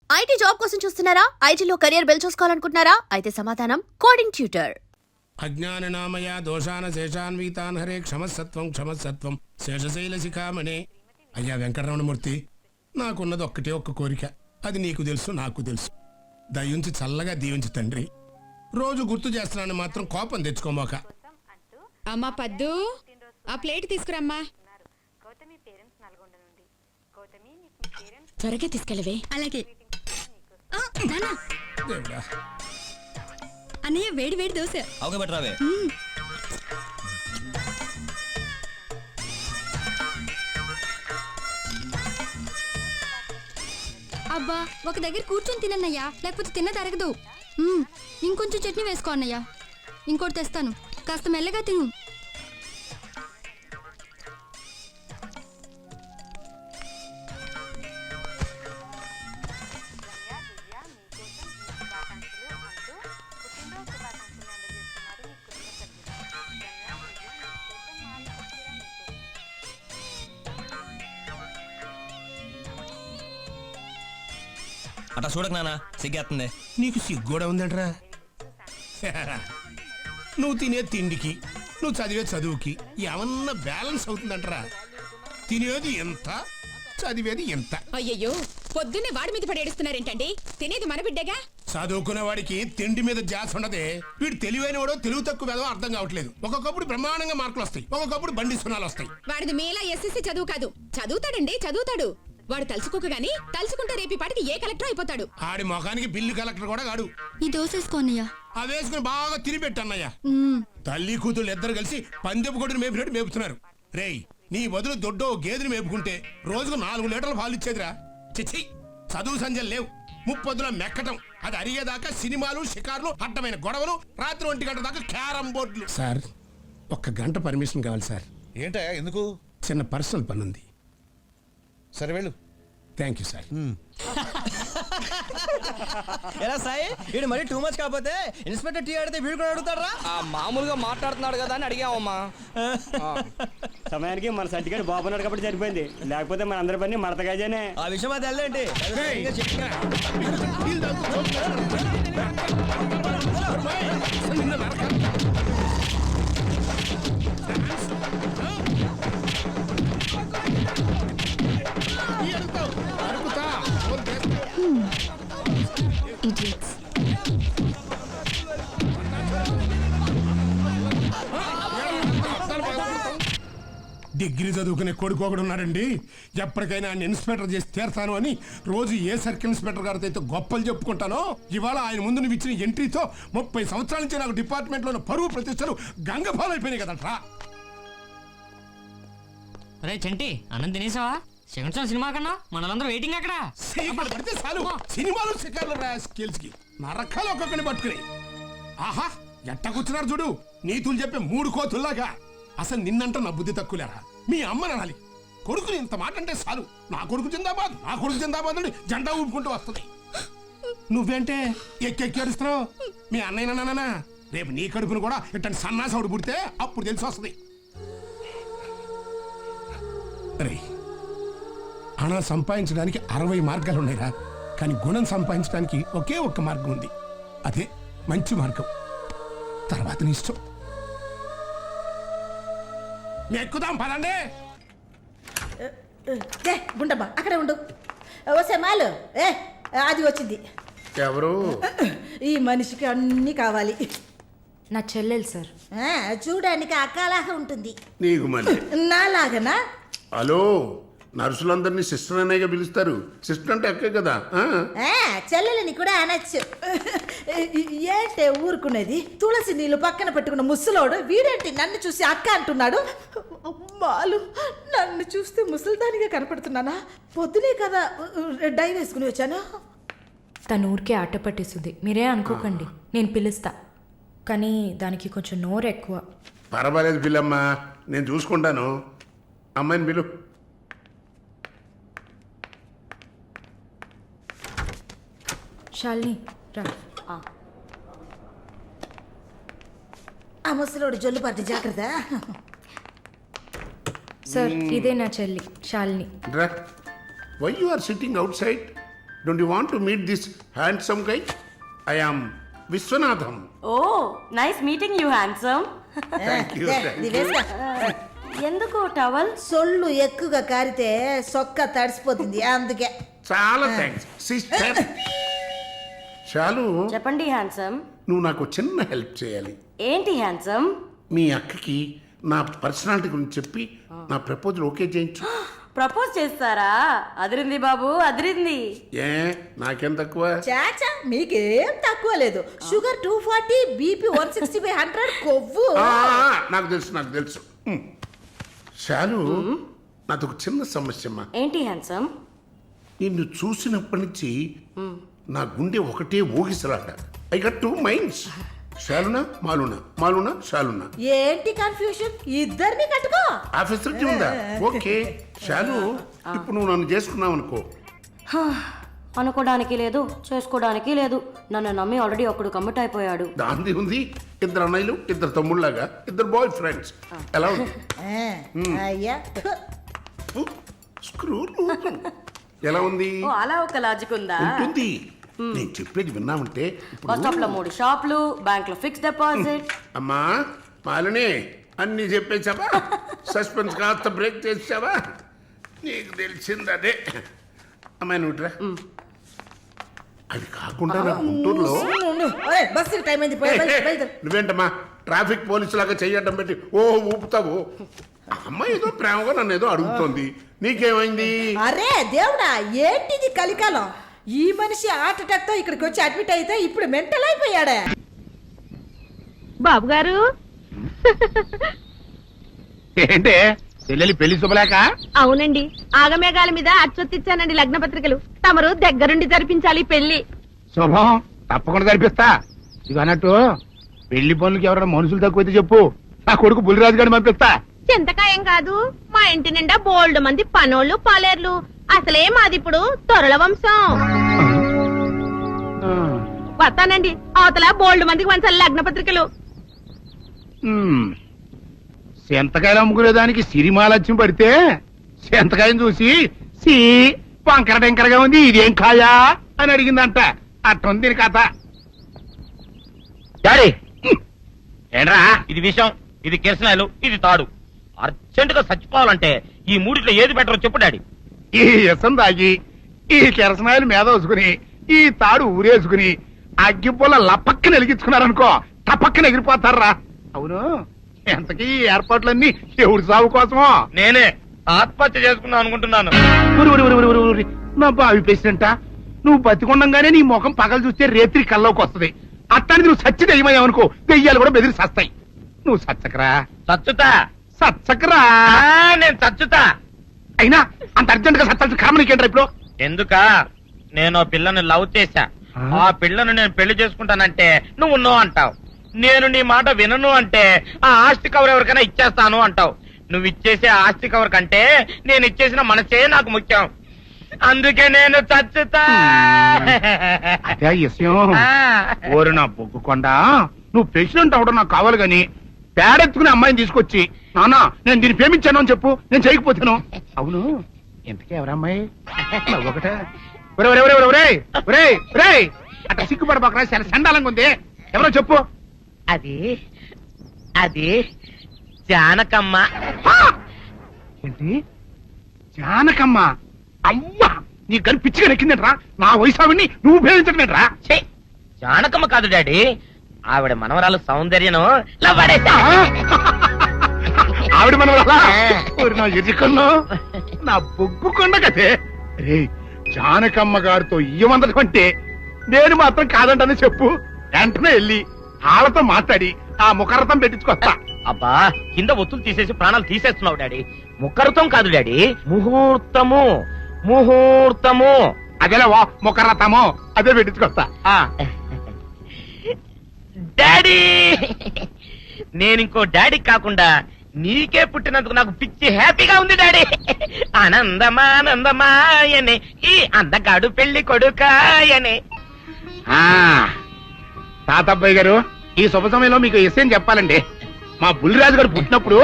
IT job కోసం చూస్తున్నారా? ఐటీలో కెరియర్ బిల్డ్ చూసుకోవాలనుకుంటున్నారా? అయితే సమాధానం కోడింగ్ ట్యూటర్. అజ్ఞాననామయ దోషాన శేషాన్వితాన్ హరే క్షమసత్వం క్షమసత్వం శేషశైల శిఖామణే. అయ్యా వెంకటరమణమూర్తి, నాకున్నది ఒక్కటే ఒక్క కోరిక. అది నీకు తెలుసు, నాకు తెలుసు. దయుంచి చల్లగా దీవించి తండ్రి. రోజు గుర్తు చేస్తున్నాను మాత్రం కోపం తెచ్చుకోమోక. అమ్మా పద్దు, ఆ ప్లేట్ తీసుకురమ్మా. త్వరగా తీసుకెళ్ళవే. అలాగే దేవుడా, అన్నయ్య వేడి వేడి దోశ. అబ్బా, ఒక దగ్గర కూర్చొని తినన్నయ్యా, లేకపోతే తిన్న తరగదు. ఇంకొంచెం చట్నీ వేసుకో అన్నయ్య. ఇంకోటి తెస్తాను, కాస్త మెల్లగా తిను. అట్లా చూడక నాన్న, సిగ్గేస్తుంది. నీకు సిగ్గోడా ఉందంటరా? నువ్వు తినే తిండికి, నువ్వు చదివే చదువుకి ఏమన్నా బ్యాలెన్స్ అవుతుందంటరా? తినేది ఎంత, చదివేది ఎంత. అయ్యయ్యో, పొద్దున్నే వాడి మీద పడి ఏడుస్తున్నారేంటండి? తినేది మన బిడ్డగా. చదువుకునే వాడికి తిండి మీద జాస్ ఉండదే. వీడు తెలివైన వాడో తెలుగు తక్కువ వేదో అర్థం కావట్లేదు. ఒక్కొక్కప్పుడు బ్రహ్మాండంగా మార్కులు వస్తాయి, ఒక్కొక్కప్పుడు బండి సున్నాలు వస్తాయి. వాడిది మేలా ఎస్ఎస్సీ చదువు కాదు. చదువుతాడండి, చదువుతాడు. వాడు తలుచుకోక గాని తలుచుకుంటే రేపి పాటికి ఏ కలెక్టర్ అయిపోతాడు. ఆడి మొఖానికి బిల్లు కలెక్టర్ కూడా కాడు. ఈ దోసేసుకోన్నయ్యా. అవి వేసుకుని బాగా తిని పెట్టన్నయ్యా. తల్లి కూతురు ఇద్దరు కలిసి పందెపు కొడుకుని మేపినట్టు మేపుతున్నారు. రేయ్, నీ బదులు దొడ్డో గేదెని మేపుకుంటే రోజుకు 4 లీటర్ల పాలు ఇచ్చేదిరా. చిచ్చి, చదువు సంజలు లేవు. ముప్పొద్దుల మెక్కటం, అది అరిగేదాకా సినిమాలు, షికార్లు, అడ్డమైన గొడవలు, రాత్రి 1 గంట దాకా క్యారం బోర్డులు. సార్, 1 గంట పర్మిషన్ కావాలి సార్. ఏంటయ్యా, ఎందుకు? చిన్న పర్సనల్ పని ఉంది. సరే వెళ్ళు. Thank you sir. ఎలా సాయి, వీడు మరీ టూ మచ్ కాకపోతే ఇన్స్పెక్టర్ టీ ఆడితే వీడు కూడా అడుగుతారా? మామూలుగా మాట్లాడుతున్నాడు కదా అని అడిగామమ్మా. సమయానికి మన సర్టిఫికేట్ బాగున్నాడు కాబట్టి సరిపోయింది, లేకపోతే మన అందరి పని మడతగాజనే. ఆ విషయం అది వెళ్ళండి. డిగ్రీ చదువుకునే కొడుకు ఒకడు ఉన్నాడండి. ఎప్పటికైనా ఆయన ఇన్స్పెక్టర్ చేసి తీరతాను అని రోజు ఏ సర్కిల్ ఇన్స్పెక్టర్ గారితో అయితే గొప్పలు చెప్పుకుంటానో, ఇవాళ ఆయన ముందు నువ్వు ఇచ్చిన ఎంట్రీతో 30 సంవత్సరాల నుంచి నాకు డిపార్ట్మెంట్లో ఉన్న పరువు ప్రతిష్టలు గంగపాలైపోయినాయి కదట్రా. రే చంటి, అన్నం తినేసావా? సెకండ్ షో సినిమా కన్నా మనలందరూ వెయిటింగ్ అక్కడ. సీక్రెట్ పడితే చాలు, సినిమాలు షికార్లు రా స్కిల్స్ కి నా రకాలు ఒక్కొక్కరిని పట్టుకుని. ఆహా, ఎట్ట కూర్చున్నారు చూడు, నీతులు చెప్పే 3 కోతుల్లాగా. అసలు నిన్నంట నా బుద్ధి తక్కువలేరా? మీ అమ్మ నాలి కొడుకుని ఇంత మాట అంటే చాలు, నా కొడుకు జిందాబాద్, నా కొడుకు జిందాబాద్ అని జెండా ఊపుకుంటూ వస్తుంది. నువ్వేంటే ఎక్కెక్కి అరుస్తున్నావు? మీ అన్నయ్య నాన్న రేపు నీ కడుపును కూడా ఇట్టని సన్నాసవుడు పుడితే అప్పుడు తెలిసి వస్తుంది. రే, హణ సంపాదించడానికి 60 మార్గాలు ఉన్నాయిరా, కానీ గుణం సంపాదించడానికి ఒకే ఒక్క మార్గం ఉంది. అదే మంచి మార్గం. తర్వాత నీ ఇష్టం. ఎక్కుదాం పదండి. గుండమ్మా అక్కడే ఉండు. వస్తే మాలు అది వచ్చింది. ఎవరు? ఈ మనిషికి అన్నీ కావాలి. నా చెల్లెలు సార్. చూడడానికి అక్కలాగా ఉంటుంది. నీకు మళ్ళీ నాలాగనా? హలో, నర్సులందరినీ సిస్టర్ అనేగా పిలుస్తారు. సిస్టర్ అంటే అక్కే కదా. చెల్లెలని కూడా అనొచ్చు. ఏంటే ఊరుకునేది? తులసి నీళ్ళు పక్కన పెట్టుకున్న ముసలోడు వీడేంటి నన్ను చూసి అక్క అంటున్నాడు? అమ్మాలు, నన్ను చూస్తే ముసలిదానిగా కనపడుతున్నానా? పొద్దునే కదా డై వేసుకుని వచ్చాను. తను ఊరికే ఆట పట్టేస్తుంది, మీరే అనుకోకండి. నేను పిలుస్తా, కానీ దానికి కొంచెం నోరు ఎక్కువ. పర్వాలేదు పిల్లమ్మా, నేను చూసుకుంటాను. అమ్మాయిని పిలు. శాలిని రా. ఆ ముసలోడు జొల్లు పడితే జాగ్రత్త. సార్, ఇదే నా చెల్లి Shalini. Why you are sitting outside? Don't you want to meet this handsome guy? I am Viswanatham. Oh nice meeting you handsome. ఇది వేసుకో. ఎందుకు టవల్? సొల్లు ఎక్కువగా కారితే సొక్క తడిసిపోతుంది అందుకే. చాలా థ్యాంక్స్ సిస్టర్. చాలు, చెప్పండి హ్యాండ్సమ్. నువ్వు నాకు చిన్న హెల్ప్ చేయాలి. ఏంటి హ్యాండ్సమ్? మీ అక్కకి నా పర్సనాలిటీ గురించి చెప్పి నా ప్రపోజల్ ఓకే చేయించు. ప్రపోజ్ చేస్తారా? అదిరింది బాబు, అదిరింది. ఏ నాకేం తక్కువ? చాచా మీకేం తక్కువ లేదు. షుగర్ 240, బీపీ 160/100, కొవ్వు. నాకు తెలుసు. చాలు, నాదొక చిన్న సమస్యమ్మా. ఏంటి హ్యాండ్సమ్? నిన్ను చూసినప్పటి నుంచి నా గుండె ఒకటే ఊగిసలాట. I got 2 minds. శాలునా మాలునా, మాలునా శాలునా. ఏంటి కన్ఫ్యూషన్? ఇద్దరిని కట్టుకో. ఆ ఫెసిలిటీ ఉందా? ఓకే శాలు, ఇప్పుడు నువ్వు నన్ను చేసుకున్నావు అనుకో. అనుకోవడానికి లేదు, చేసుకోవడానికి లేదు. నన్ను నమ్మి ఆల్రెడీ ఒకడు కమిట్ అయిపోయాడు. దాంది ఉంది. 2 అన్నయ్యలు, 2 తమ్ముళ్ళలాగా, 2 బాయ్ ఫ్రెండ్స్. ఎలా ఉంది? అయ్యా స్క్రూ ఎలా ఉంది? ఓ అలా ఒక లాజిక్ ఉందా? ఉంటుంది. నేను చెప్పేది విన్నామంటే ఇప్పుడు- బస్ స్టాప్ లో 3 షాపులు, బ్యాంక్ లో ఫిక్స్ డిపాజిట్. అమ్మా మాలిని, అన్ని చెప్పేసావా? సస్పెన్స్ కాస్త బ్రేక్ చేసావా? నీకు తెలిసింది అదే. అమ్మాయి నువ్వుట్రా. అది కాకుండా నా గుంటూరులో బస్సు టైం అయింది. బయలుదేరు. నువ్వేంటమ్మా ట్రాఫిక్ పోలీసు లాగా చెయ్యడం పెట్టి ఊపుతావు? అమ్మాయి ఏదో ప్రేమగా నన్ను ఏదో అడుగుతోంది. నీకేమైంది? అరే దేవుడా, ఏంటిది కలికాలం? ఈ మనిషి హార్ట్ అటాక్ తో ఇక్కడికి వచ్చి అడ్మిట్ అయితే ఇప్పుడు మెంటల్ అయిపోయాడే. బాబు గారు ఏంటే చెల్లెలి పెళ్లి శుభలేక? అవునండి, ఆగమేఘాల మీద అచ్చొత్తిచ్చానండి లగ్న పత్రికలు. తమరు దగ్గరుండి జరిపించాలి పెళ్లి. శుభం, తప్పకుండా జరిపిస్తా. ఇది అన్నట్టు పెళ్లి పనులకి ఎవరైనా మనుషులు తక్కువైతే చెప్పు, నా కొడుకు బుల్లిరాజు గారిని పంపిస్తా. చింతకాయం కాదు, మా ఇంటి నిండా బోల్డ్ మంది పనోళ్ళు పాలేర్లు. అసలే మాది ఇప్పుడు తొరల వంశం. వస్తానండి, అవతల బోల్డ్ మందికి వంచాలి లగ్న పత్రికలు. సెంతకాయలు అమ్ముకునేదానికి సిరిమాలత్యం పడితే సెంతకాయని చూసి సి వంకర టెంకరగా ఉంది, ఇదేం కాయా అని అడిగిందంట. అట్టుంది దీని కథ. డాడీ ఏంట్రా ఇది విషయం, ఇది కిరసనాయలు, ఇది తాడు. అర్జెంట్ గా చచ్చిపోవాలంటే ఈ మూడిట్లో ఏది బెటర్ చెప్పు డాడీ. ఈ ఇసం తాగి, ఈ కిరసనాయలు మీద వేసుకుని, ఈ తాడు ఊరేసుకుని అగ్గిపుల్ల లపక్కన వెలిగించుకున్నారనుకో, టపక్కన ఎగిరిపోతారా. అవును, ఎంతకీ ఈ ఏర్పాట్లన్నీ ఎవరి సాగు కోసమో? నేనే ఆత్మహత్య చేసుకున్నాను అనుకుంటున్నాను. నా బావి పేసినంట, నువ్వు బతికొండంగానే నీ ముఖం పగలు చూస్తే రేత్రి కల్లోకి వస్తుంది. అట్టాన్ని నువ్వు సచ్చి దెయ్యమయ్యావనుకో, దెయ్యాలు కూడా బెదిరి సస్తాయి. నువ్వు సచ్చకరా. చచ్చుతా. సచ్చకరా. నేను చచ్చుతా. అయినా అంత అర్జెంట్ గా సత్తాల్సిన కర్మ నీకేంట్రా ఇప్పుడు? ఎందుక నేను పిల్లని లవ్ చేశా. ఆ పిల్లను నేను పెళ్లి చేసుకుంటానంటే నువ్వు నో అంటావు. నేను నీ మాట వినను అంటే ఆ ఆస్తి కవర్ ఎవరికైనా ఇచ్చేస్తాను అంటావు. నువ్వు ఇచ్చేసే ఆస్తి కవర్ కంటే నేను ఇచ్చేసిన మనసే నాకు ముఖ్యం. అందుకే నేను చచ్చుతా. అదే విషయం. ఓరు నా బొగ్గుకొండ, నువ్వు ప్రెసిడెంట్ అవడం నాకు కావాలి గాని పేడెత్తుకునే అమ్మాయిని తీసుకొచ్చి నానా నేను దీన్ని ప్రేమించాను అని చెప్పు, నేను చేయకపోతాను. అవును, ఎంతకే ఎవరమ్మాయి? ఒకటే అట్లా సిగ్గుపడబాకరా, చాలా సండాలంగా ఉంది. ఎవరో చెప్పు. అది అది జానకమ్మ. ఏంటి జానకమ్మ? అమ్మా, నీ గని పిచ్చిగా నెక్కిందంట్రా. నా వయసావిని నువ్వు ప్రేమించటమేట్రా? జానకమ్మ కాదు డాడీ, ఆవిడ మనవరాలు సౌందర్యను ఆవిడ మనవరాలా? నా ఎదుకల్లో నా బొగ్గుకొండ కదే. రే, జానకమ్మ గారితో ఇయ్యమందడం అంటే నేను మాత్రం కాదంటని చెప్పు. వెంటనే వెళ్ళి వాళ్ళతో మాట్లాడి ఆ ముఖరథం పెట్టించుకొస్తా. అబ్బా, కింద ఒత్తులు తీసేసి ప్రాణాలు తీసేస్తున్నావు డాడీ. ముఖరథం కాదు డాడీ, ముహూర్తము. ముహూర్తము అదేలా ముఖరథము, అదే పెట్టించుకొస్తా. డాడీ, నేను ఇంకో డాడీ కాకుండా నీకే పుట్టినందుకు నాకు పిచ్చి హ్యాపీగా ఉంది డాడీ. ఆనందమానందమాయనే ఈ అందగాడు పెళ్లి కొడుకాయనే. తాతబ్బాయి గారు, ఈ శుభ సమయంలో మీకు విషయం చెప్పాలండి. మా బుల్లిరాజు గారు పుట్టినప్పుడు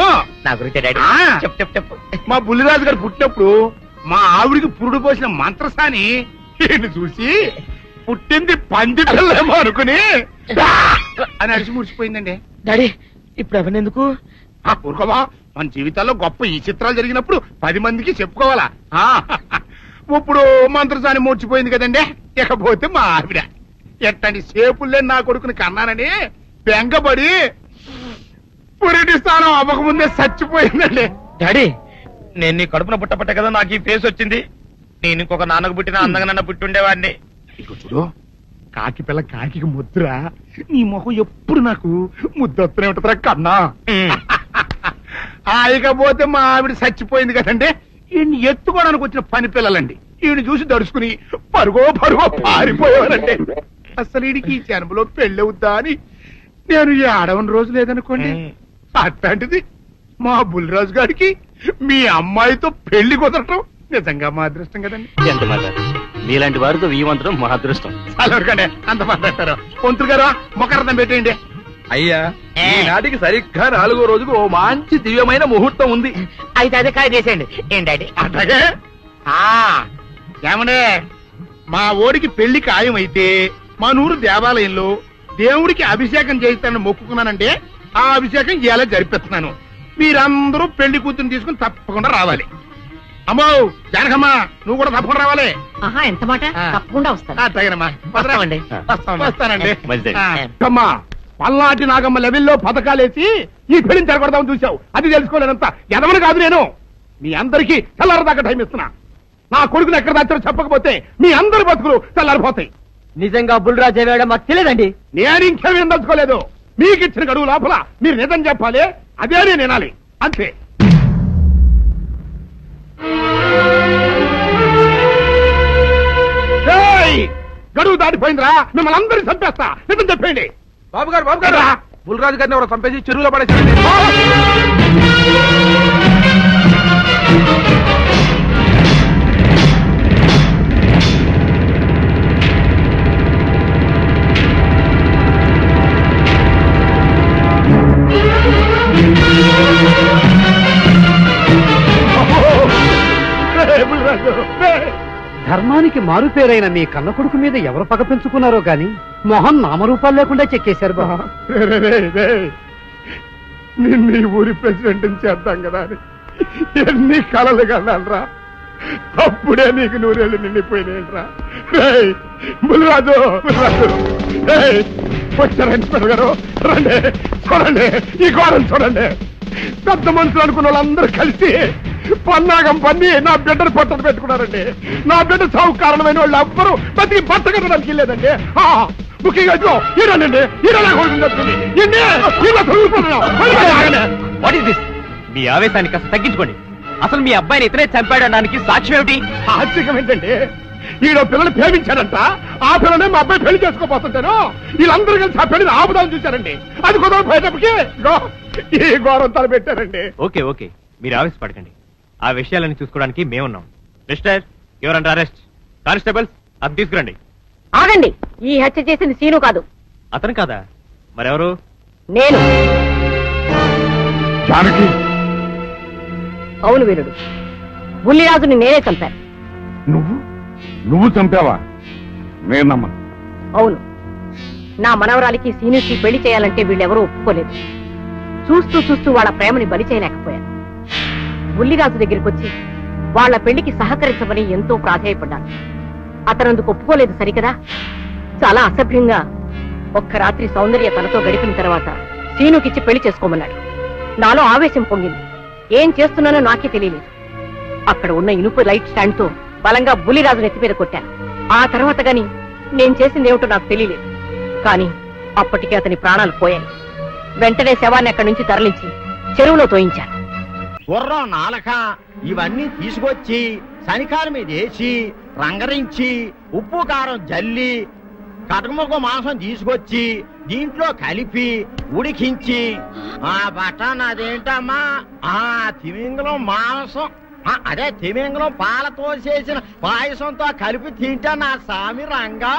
నా గురించి డాడీ చెప్పు చెప్పు చెప్పు. మా బుల్లిరాజు గారు పుట్టినప్పుడు మా ఆవిడికి పురుడు పోసిన మంత్రసాని ఈయన్ని చూసి పుట్టింది పంది పిల్లేమో అనుకుని "డా!" అని అరిచి ముడిచిపోయిందండి. డాడీ ఇప్పుడు ఎవరినెందుకు? ఊరుకోవా, మన జీవితాల్లో గొప్ప ఈ చిత్రాలు జరిగినప్పుడు 10 మందికి చెప్పుకోవాలా. ఇప్పుడు మంత్రసాని మూర్చిపోయింది కదండి, ఇకపోతే మా ఆవిడ ఎట్టండి సేపుల్లే నా కొడుకుని కన్నానని బెంగపడి పురిటి స్థానం అవ్వకముందే చచ్చిపోయిందండి. డాడీ నేను నీ కడుపున పుట్టపట్ట కదా నాకు ఈ ఫేస్ వచ్చింది. నేను ఇంకొక నాన్నకు పుట్టిన అందంగా నన్ను పుట్టి ఉండేవాడిని. ఇక చూడు, కాకి పిల్ల కాకి ముద్దురా, నీ మొహం ఎప్పుడు నాకు ముద్దొత్తనే ఉంటుందిరా కన్నా. ఇకపోతే మా ఆవిడ చచ్చిపోయింది కదండి, ఈయన్ని ఎత్తుకోవడానికి వచ్చిన పని పిల్లలండి ఈయన చూసి దడుచుకుని పరుగో పారిపోయేవారండి. అసలు ఈడికి ఈ జన్మలో పెళ్ళవుద్దా అని నేను ఈ ఆడవని రోజు లేదనుకోండి. అట్లాంటిది మా బుల్లిరాజు గారికి మీ అమ్మాయితో పెళ్లి కుదరటం నిజంగా మా అదృష్టం కదండి. ఎంత మాట, మీలాంటి వారితో వీమంతరం మా అదృష్టం. అలవరకండి అంత మాట్లాడతారు. పొంతులు గారు మొకరదం పెట్టేయండి. అయ్యా ఈనాటికి సరిగ్గా 4వ రోజుకు ఓ మంచి దివ్యమైన ముహూర్తం ఉంది. అయితే అదే కాయ చేసేయండి. ఏం డాడీ? అట్లాగే ఏమండే, మా ఓడికి పెళ్లి ఖాయం అయితే మా నూరు దేవాలయంలో దేవుడికి అభిషేకం చేయిస్తానని మొక్కుకున్నానంటే ఆ అభిషేకం ఇలా జరిపిస్తున్నాను. మీరందరూ పెళ్లి కూతురు తీసుకుని తప్పకుండా రావాలి. అమ్మో జానకమ్మ, నువ్వు కూడా తప్పకుండా రావాలి. ఎంత మాట? తప్పకుండా వస్తాను. అట్లాగేనమ్మా, వస్తామండి. వస్తానండి. అమ్మా, పల్నాటి నాగమ్మ లెవెల్లో పథకాలేసి ఈ పెళ్లిని జరగొడదామని చూసావు. అది తెలుసుకోలేనంత ఎదవని కాదు నేను. మీ అందరికీ తెల్లారదాకా టైం ఇస్తున్నా. నా కొడుకుని ఎక్కడ దాచారో చెప్పకపోతే మీ అందరి బతుకులు తెల్లారిపోతాయి. నిజంగా బుల్రాజ్ అయ్యాడో మాకు తెలియదండి. నేను ఇంకేమీ దలుచుకోలేదు. మీకు ఇచ్చిన గడువు లోపల మీరు నిజం చెప్పాలి, అదే నేను వినాలి, అంతే. గడువు దాటిపోయిందిరా, మిమ్మల్ని అందరినీ చంపేస్తా. నిజం చెప్పండి. బాబు గారు బుల్రాజు గారిని ఎవరో చంపేసి చెరువులో పడేసి. ధర్మానికి మారుపేరైన మీ కన్న కొడుకు మీద ఎవరు పగ పెంచుకున్నారో గాని మొహం నామరూపాలు లేకుండా చెక్కేశారు బాబా. నిన్ను ఈ ఊరి ప్రెసిడెంట్ చేద్దాం కదా అని ఎన్ని కలలు కన్నారా. అప్పుడే నీకు 100 ఏళ్ళు నిండిపోయినాయిరా. బుల్రాజు వచ్చారా ఇన్స్పెక్టర్ గారు? రండి, చూడండి ఈ ఘోరం చూడండి. పెద్ద మనుషులు అనుకున్న వాళ్ళందరూ కలిసి పన్నాగం పన్ని నా బిడ్డను పట్టలు పెట్టుకున్నారండి. నా బిడ్డ సాగు కారణమైన వాళ్ళు ఎవ్వరూ బతికి బట్ట కట్టడానికి లేదండి. ముఖ్యంగా ఈడనండి, మీ ఆవేశాన్ని కాస్త తగ్గించుకోండి. అసలు మీ అబ్బాయిని ఇతనే చంపాడడానికి సాక్ష్యం ఏమిటి? ఆశ్చర్యం ఏంటండి, ఈడో పిల్లలు ప్రేమించాడంట. ఆ పిల్లనే మా అబ్బాయి పెళ్లి చేసుకోపోతుంటాను. వీళ్ళందరూ కలిసి ఆ పెళ్లిని ఆపుదాన్ని చూశారండి. అది కుదరపోయేటప్పటికి ఈ ఘోరం తలపెట్టారండి. ఓకే ఓకే, మీరు ఆవేశపడకండి. ఆ విషయాలను చూసుకోవడానికి మేమున్నాం. Mister, your under arrest. Constables, అది తీసుకురండి. ఆగండి, ఈ హత్య చేసింది సీను కాదు. అతను కాదా? మరెవరు? నేను. జానకి? అవును వీరుడు, బుల్లిరాజుని నేనే చంపాను. నువ్వు చంపావా? నేను నమ్మను. అవును, నా మనవరాలికి సీనుకి పెళ్లి చేయాలంటే వీళ్ళెవరూ ఒప్పుకోలేదు. చూస్తూ చూస్తూ వాళ్ళ ప్రేమని బలి చేయలేకపోయాను. బుల్లిరాజు దగ్గరికి వచ్చి వాళ్ళ పెళ్లికి సహకరించమని ఎంతో ప్రాధేయపడ్డాను. అతనందుకు ఒప్పుకోలేదు సరికదా. చాలా అసభ్యంగా ఒక్క రాత్రి సౌందర్య తనతో గడిపిన తర్వాత సీనుకిచ్చి పెళ్లి చేసుకోమన్నాడు. నాలో ఆవేశం పొంగింది. ఏం చేస్తున్నానో నాకే తెలియలేదు. అక్కడ ఉన్న ఇనుప లైట్ స్టాండ్ తో బలంగా బుల్లిరాజు నెత్తి మీద కొట్టాను. ఆ తర్వాత గాని నేను చేసిందేమిటో నాకు తెలియలేదు. కానీ అప్పటికే అతని ప్రాణాలు పోయాయి. వెంటనే శవాన్ని అక్కడి నుంచి తరలించి చెరువులో తోయించాను. గుర్రం నాలక ఇవన్నీ తీసుకొచ్చి శనికాల మీద వేసి రంగరించి ఉప్పు కారం జల్లి కటకముఖ మాంసం తీసుకొచ్చి దీంట్లో కలిపి ఉడికించి ఆ బటన్ అదేంటమ్మా తిమింగలం మాంసం అదే తిమింగలం పాలతో చేసిన పాయసంతో కలిపి తింటా నా సామి రంగా.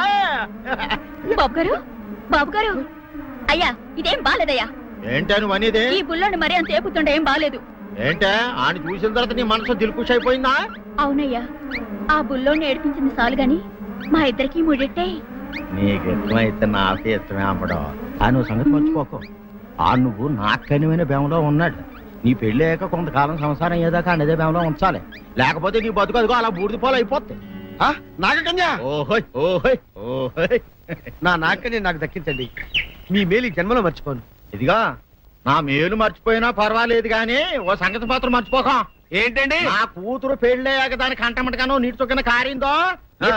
బాబు గారు అయ్యా, ఇదేం బాలేదయ్యా. ఏంటా నువ్వు అనేది? ఈ బుల్లోని మరీ అంత ఏపుతుండే ఏం బాలేదు. ఏంటే ఆయన చూసిన తర్వాత నీ మనసు దిల్కుష్ అయిపోయిందా? అవునయ్యా, ఆ బుల్లోని ఏడిపించింది చాలు గాని మా ఇద్దరికి ముడిట్టే. నీకు ఇష్టమైతే నాకే ఇష్టమే అమ్మడం. ఆ నువ్వు సంగతి మర్చిపోకు. ఆ నువ్వు నాకు కనివైన బేమలో ఉన్నాడు. నీ పెళ్లి అయ్యాక కొంతకాలం సంసారం ఏదాకా అనేదే బేమలో ఉంచాలి. లేకపోతే నీ బతుకు అదిగో అలా బూడిదిపోలు అయిపోద్ది. నాగకన్యా ఓహోయ్ ఓహోయ్ ఓహోయ్. నా నాగకన్య నాకు దక్కించండి. మీ మేలు ఈ జన్మలో మర్చిపోను. ఇదిగా నా మేలు మర్చిపోయినా పర్వాలేదు గాని ఓ సంగతి మాత్రం మర్చిపోకం. ఏంటండి? నా కూతురు పెళ్ళయ్యాక దానికి కంటమటగానో నీటి చొక్కన కారిందో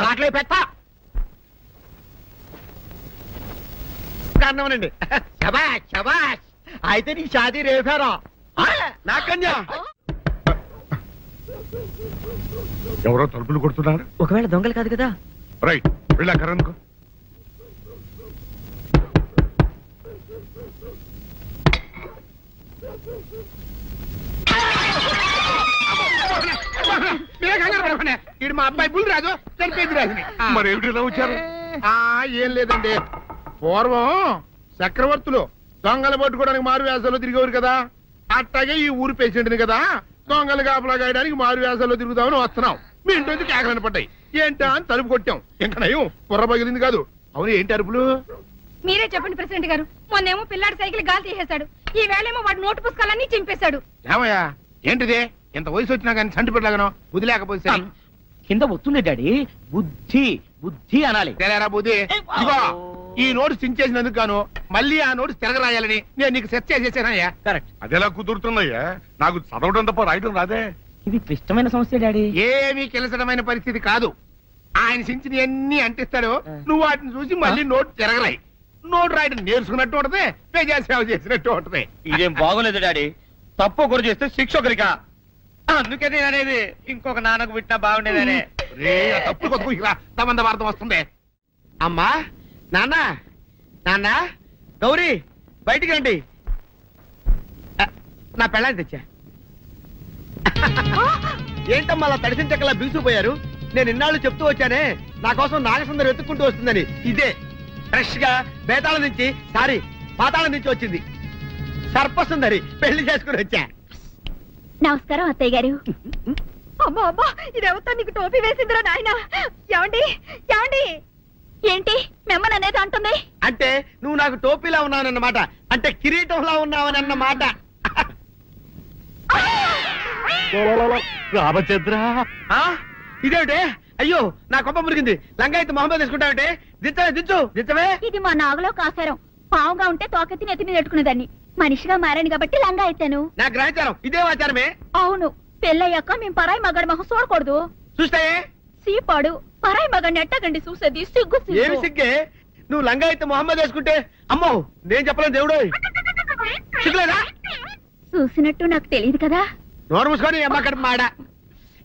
కాట్లే పెట్ట కారణమనండి. శబాష్ శబాష్. అయితే నీ షాదీ రేపారా? నాగకన్యా ఎవరో తలుపులు కొడుతున్నారు. ఒకవేళ దొంగలు కాదు కదా. రైట్ వెళ్ళాకరనుకో. ఇది మా అబ్బాయి బుల్ రాజు చనిపోయింది రాజుని. మరి ఏమిటి ఇలా వచ్చారు? ఏం లేదండి, పూర్వం చక్రవర్తులు దొంగలు పట్టుకోవడానికి మారు వేసాల్లో తిరిగేవారు కదా, అట్టాగే ఈ ఊరు పేషెంట్ని కదా దొంగలు కాపలా గాయడానికి మారు వేసాల్లో తిరుగుదామని వస్తున్నాం. మీ ఇంటి కేకలని పడ్డాయి. ఏంటా అని తలుపు కొట్టాం. ఇంకా నయం బుర్ర పగిలింది కాదు. అవును ఏంటి అరుపులు? మీరే చెప్పండి ప్రెసిడెంట్ గారు. మొన్నేమో పిల్లాడి సైకిల్ గాలి తీసేశాడు, ఈ వేళేమో వాడి నోటు పుస్తకాలన్నీ చింపేశాడు. ఏమయ్యా ఏంటిది? ఇంత వయసు వచ్చినా కానీ చంటి పెట్టలాగను బుద్ధి లేకపోతే కింద వస్తుంది డాడీ. బుద్ధి బుద్ధి అనాలి. తెలియరా బుద్ధి? ఇదిగో ఈ నోట్స్ చించేసినందుకు గాను మళ్ళీ ఆ నోట్స్ తిరగరాయాలని నేను నీకు సెట్ చేసేసానయ్యా. కరెక్ట్. అదెలా కుదురుతుందయ్యా? నాకు చదవడం తప్ప రాయడం రాదే. ఇది క్లిష్టమైన సమస్య డాడీ. ఏమీ కిలసడమైన పరిస్థితి కాదు. ఆయన చించిన అన్ని అంటిస్తాడు, నువ్వు వాటిని చూసి మళ్ళీ నోట్ తిరగరాయి. నోట్ రాయడం నేర్చుకున్నట్టు ఉంటది, ప్రజా సేవ చేసినట్టు ఉంటది. ఇదేం బాగోలేదు డాడీ. తప్పు ఒకరు చేస్తే శిక్ష ఒకరికా? అందుకని అనేది ఇంకొక నాన్నకు పుట్టినా బాగుండేదనే. తప్పు కొద్దు సంబంధ వార్త వస్తుంది. అమ్మా నాన్న నాన్న గౌరీ బయటికి రండి. నా పెళ్ళాన్ని తెచ్చా. ఏంటమ్మా అలా తడిసిన చెక్కలా బిగుసిపోయారు? నేను ఇన్నాళ్ళు చెప్తూ వచ్చానే నా కోసం నాగసుందరం వెతుక్కుంటూ వస్తుందని. ఇదే ఫ్రెష్ గా బేతాళం నుంచి పాతాళం నుంచి వచ్చింది సర్పసుందరి. పెళ్లి చేసుకుని వచ్చా. నమస్కారం అత్తయ్య గారు. అమ్మా అమ్మా ఇదేవతా నీకు టోపీ వేసిందిరా నాయన. ఏమండి ఏమండి? ఏంటి మిమ్మల్ని అనేది అంటుంది? అంటే నువ్వు నాకు టోపీలా ఉన్నావన్నమాట, అంటే కిరీటంలా ఉన్నావనన్నమాట. రామచంద్ర ఇదేమిటే? అయ్యో నా కొప్ప మురిగింది. లంగా అయితే మొహమ్మద్ తీసుకుంటావంటే దించవే. ఇది మా నాగులో కాసారం. పావుగా ఉంటే తోకెత్తి నెత్తి మీద పెట్టుకునేదాన్ని. మనిషిగా మారాను కాబట్టి లంగా అయితాను. నా గ్రహచారం ఇదే ఆచారమే. అవును, పెళ్ళయ్యాక మేము పరాయి మగాడి మొహం చూడకూడదు. చూస్తాయే సీపాడు పరాయి మగాడిని ఎట్టగండి చూసేది. సిగ్గు ఏమి సిగ్గే? నువ్వు లంగా అయితే మొహమ్మద్ వేసుకుంటే అమ్మో నేను చెప్పలేను దేవుడు. సిగ్గులేదా? చూసినట్టు నాకు తెలియదు కదా. నోరు మూసుకొని అమ్మకడ మాడ.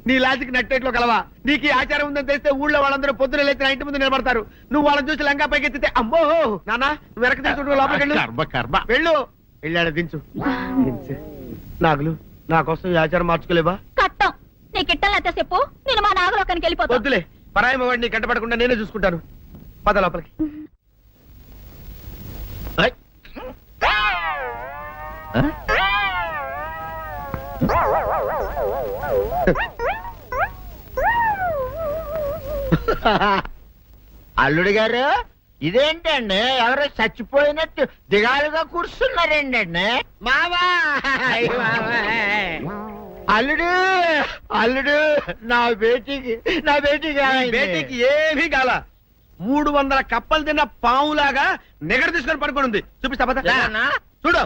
నీ లాజిక్ నట్టేట్లో కలవా? నీకు ఈ ఆచారం ఉందని తెలిస్తే ఊళ్ళో వాళ్ళందరూ పొద్దున లేచి నా ఇంటి ముందు నిలబడతారు. నువ్వు వాళ్ళని చూసి లంగా పైకి ఎత్తితే అమ్మో నాన్న నువ్వు వెనక తీసుకుంటూ లోపలికి వెళ్ళు. వెళ్ళాడు దించు. నాగులు నా కోసం ఈ ఆచారం మార్చుకోలేవా? కట్టం నీకు ఇట్టలేతే చెప్పు, నేను మా నాగలోకానికి వెళ్ళిపోతా. వద్దులే, పరాయి వాడిని కంటపడకుండా నేనే చూసుకుంటాను. పద లోపలికి. అల్లుడు గారు ఇదేంటండి ఎవరో చచ్చిపోయినట్టు దిగాలుగా కూర్చున్నారండి? మావా అల్లుడు అల్లుడు నా బేటీకి ఏమీ కాల. 300 కప్పలు తిన్న పావులాగా నిగడ తీసుకొని పడుకొని ఉంది. చూపిస్తా పద. చూడు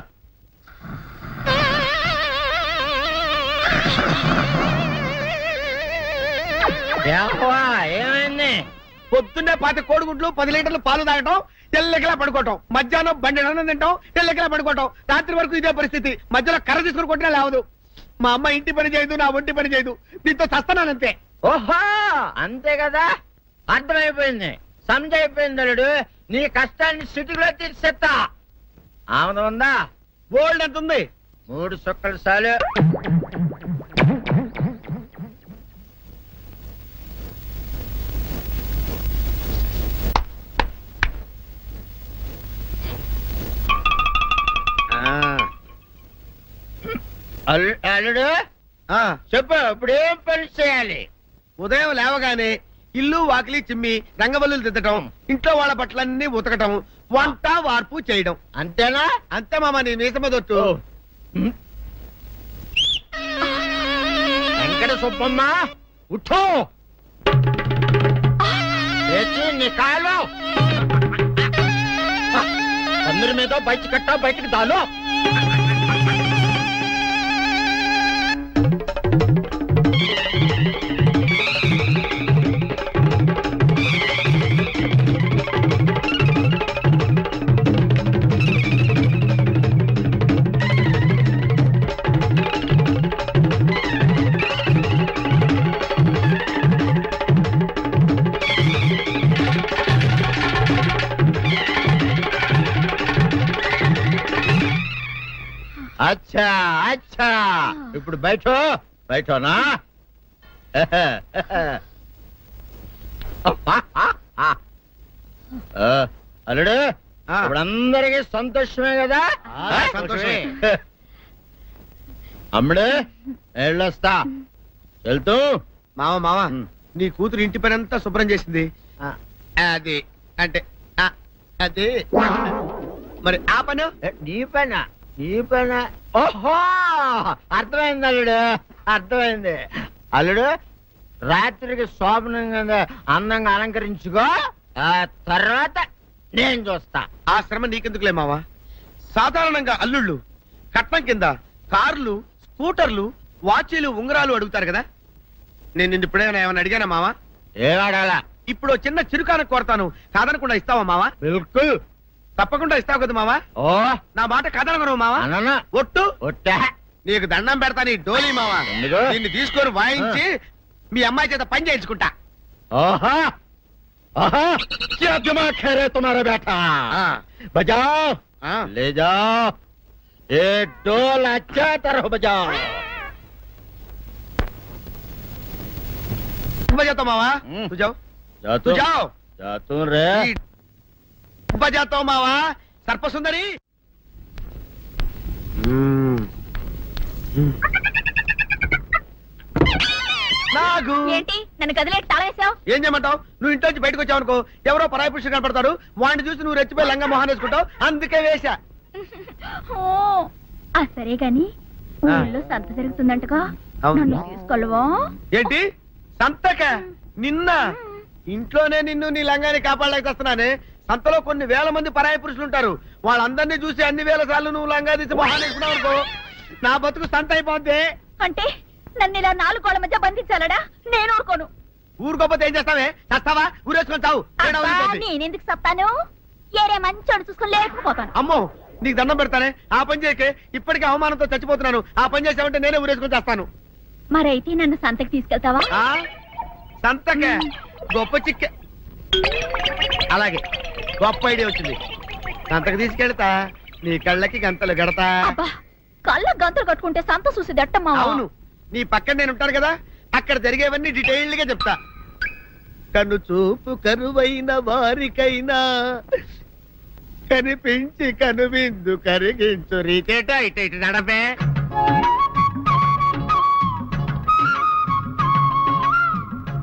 ఏమైంది? పొద్దున్నే 10 కోడిగుడ్లు 10 లీటర్లు పాలు తాగటం, తెల్లకిలా పడుకోవటం. మధ్యాహ్నం బండి అన్నం తింటాం, తెల్లకిలా పడుకోవటం. రాత్రి వరకు ఇదే పరిస్థితి. మధ్యలో కర్ర తీసుకుని కొట్టినా లేవదు. మా అమ్మ ఇంటి పని చేయదు, నా ఒంటి పని చేయదు. దీంతో చస్తానంతే. ఓహో అంతే కదా, అర్థమైపోయింది, సంజైపోయింది. అల్లుడు నీ కష్టాన్ని సిటీలో తీర్చేస్తా. ఆమె ఉందా? గోల్డ్ ఎంత ఉంది? 3 సుక్కలు చాలు. అల్లుడు చెప్పు, ఇప్పుడు ఏం పని చేయాలి? ఉదయం లేవగానే ఇల్లు వాకిలి చిమ్మి రంగవల్లులు దిద్దటం, ఇంట్లో వాళ్ళ బట్టలన్నీ ఉతకటం, వంట వార్పు చేయడం. అంతేనా? అంతే మామ, నీ మీసమదొట్టు. వెంకట సుబ్బమ్మ ఉఠో, నీ కాళ్ళు అందరి మీద బయట కట్టా, బయటకు దాలో. అచ్చా అచ్చా, ఇప్పుడు బయటనా? అల్లుడు, ఇప్పుడు అందరికి సంతోషమే కదా? సంతోషమే. అమ్ముడు వెళ్ళొస్తా. వెళ్తూ మావ నీ కూతురు ఇంటి పని అంతా శుభ్రం చేసింది. అది అంటే అది మరి ఆ పను నీ పైన ఓహో, అర్థమైంది అల్లుడు, అర్థమైంది. అల్లుడు, రాత్రికి శోభనంగా అందంగా అలంకరించుకో, ఆ తర్వాత నేను చూస్తా. ఆ శ్రమ నీకెందుకులే మావా. సాధారణంగా అల్లుళ్ళు కట్నం కింద కార్లు, స్కూటర్లు, వాచీలు, ఉంగరాలు అడుగుతారు కదా. నేను నిన్ను ఇప్పుడేమైనా ఏమైనా అడిగానా మావా? ఏడాడాలా? ఇప్పుడు చిన్న చిరుకాన కోరతాను, కాదనకుండా ఇస్తావా మావా? బిల్కుల్, తప్పకుండా ఇస్తావు కదా మావా. ఓ, నా మాట కాదనగను మావా. ఒట్టు ఒట్టా, నీకు దండం పెడతా నీ డోలీ మావా. దీన్ని తీసుకొని వాయించి మీ అమ్మాయి చేత పని చేయించుకుంటా. ఓహా తుమారా బేటా, బజాओ ले जाओ, ये डोल अच्छा तरह बजाओ. बजाता मावा, तू जाओ, तू जाओ, जातू रे. बजाता हूँ मावा, सर्पसुंदरी. నాగు ఏంటి నన్ను గదిలో తాళేసావు? ఏం చేయమంటావు? నువ్వు ఇంట్లో నుంచి బయటకు వచ్చావు అనుకో, ఎవరో పరాయి పురుషుడు కనపడతాడు, వాడిని చూసి నువ్వు రెచ్చిపోయి లంగా మొహాన్ని వేసుకుంటావు, అందుకే వేశా. సరే గాని ఊళ్ళో సంత జరుగుతుందంటగా, నన్ను తీసుకెళ్ళవా? ఏంటి సంతక? నిన్న ఇంట్లోనే నిన్ను నీ లంగాన్ని కాపాడలేకొస్తున్నానే. సంతలో కొన్ని వేల మంది పరాయి పురుషులు ఉంటారు, వాళ్ళందరినీ చూసి అన్ని వేల సార్లు నువ్వు లంగా తీసి మొహాన్ని వేసుకున్నావు అనుకో, నా బతుకు సంత అయిపోద్ది. అంటే నన్ను ఇలా 4 గోళ్ల మధ్య బంధించాలడా? నేను ఊరుకోను. ఊరుకోపోతే ఏం చేస్తావే? చస్తావా? ఊరేసుకొని చావు. నేనెందుకు చెప్తాను? ఏరే మంచోడు చూసుకొని లేకపోతాను. అమ్మో, నీకు దండం పెడతానే, ఆ పని చేయకే. ఇప్పటికే అవమానంతో చచ్చిపోతున్నాను, ఆ పని చేసావంటే నేనే ఊరేసుకొని చేస్తాను. మరైతే నన్ను సంతకి తీసుకెళ్తావా? సంతకే? గొప్ప చిక్కే. అలాగే, గొప్ప ఐడియా వచ్చింది. సంతకు తీసుకెళ్తా, నీ కళ్ళకి గంతలు గడతా. కళ్ళ గంతలు కట్టుకుంటే సంత చూసి దట్టమ్మా. అవును, నీ పక్కన నేను ఉంటాను కదా, అక్కడ జరిగేవన్నీ డీటెయిల్డ్ గా చెప్తా. కను చూపు కరువైన వారికైనా కనిపించి కనువిందు కరిగించు రీతేట ఇట ఇటు నడపే.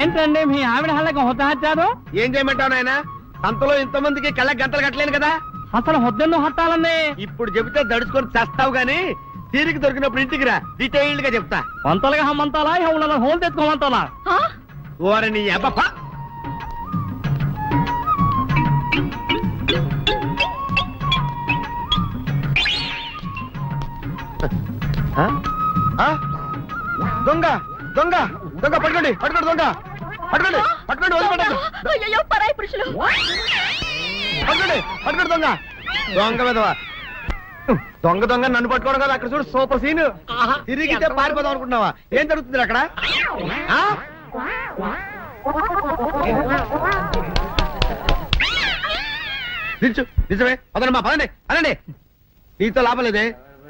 ఏంటండి మీ ఆవిడ హళ్ళకి హొత్తహత్యారు? ఏం చేయమంటావు నాయన? సంతలో ఇంతమందికి కళ్ళకి గంటలు కట్టలేను కదా. అసలు హొద్దెందు హత్తాలండి? ఇప్పుడు చెబితే దడుచుకొని చేస్తావు గాని తీరికి దొరికినప్పుడు ఇంటికి రా, డీటెయిల్డ్ గా చెప్తా. వంతలుగా హమ్మంతాలా, ఎవరు హోల్ తెచ్చుకోమంతాలా? ఓరని అబ్బ. దొంగ దొంగ దొంగ, పట్టుకోండి పట్టుకోండి, దొంగ పట్టుకోండి పట్టుకోండి, వదిలిపెట్టండి. పరాయి పురుషులు పట్టుకోండి పట్టుకోండి, దొంగ దొంగ విధవా. దొంగ దొంగ నన్ను పట్టుకోవడం కదా. అక్కడ చూడు సూపర్ సీన్. తిరిగితే పారిపోదాం అనుకుంటున్నావా? ఏం జరుగుతుంది అక్కడ? నిజమే, పదండి పదండి అనండి. నీతో లాభం లేదే.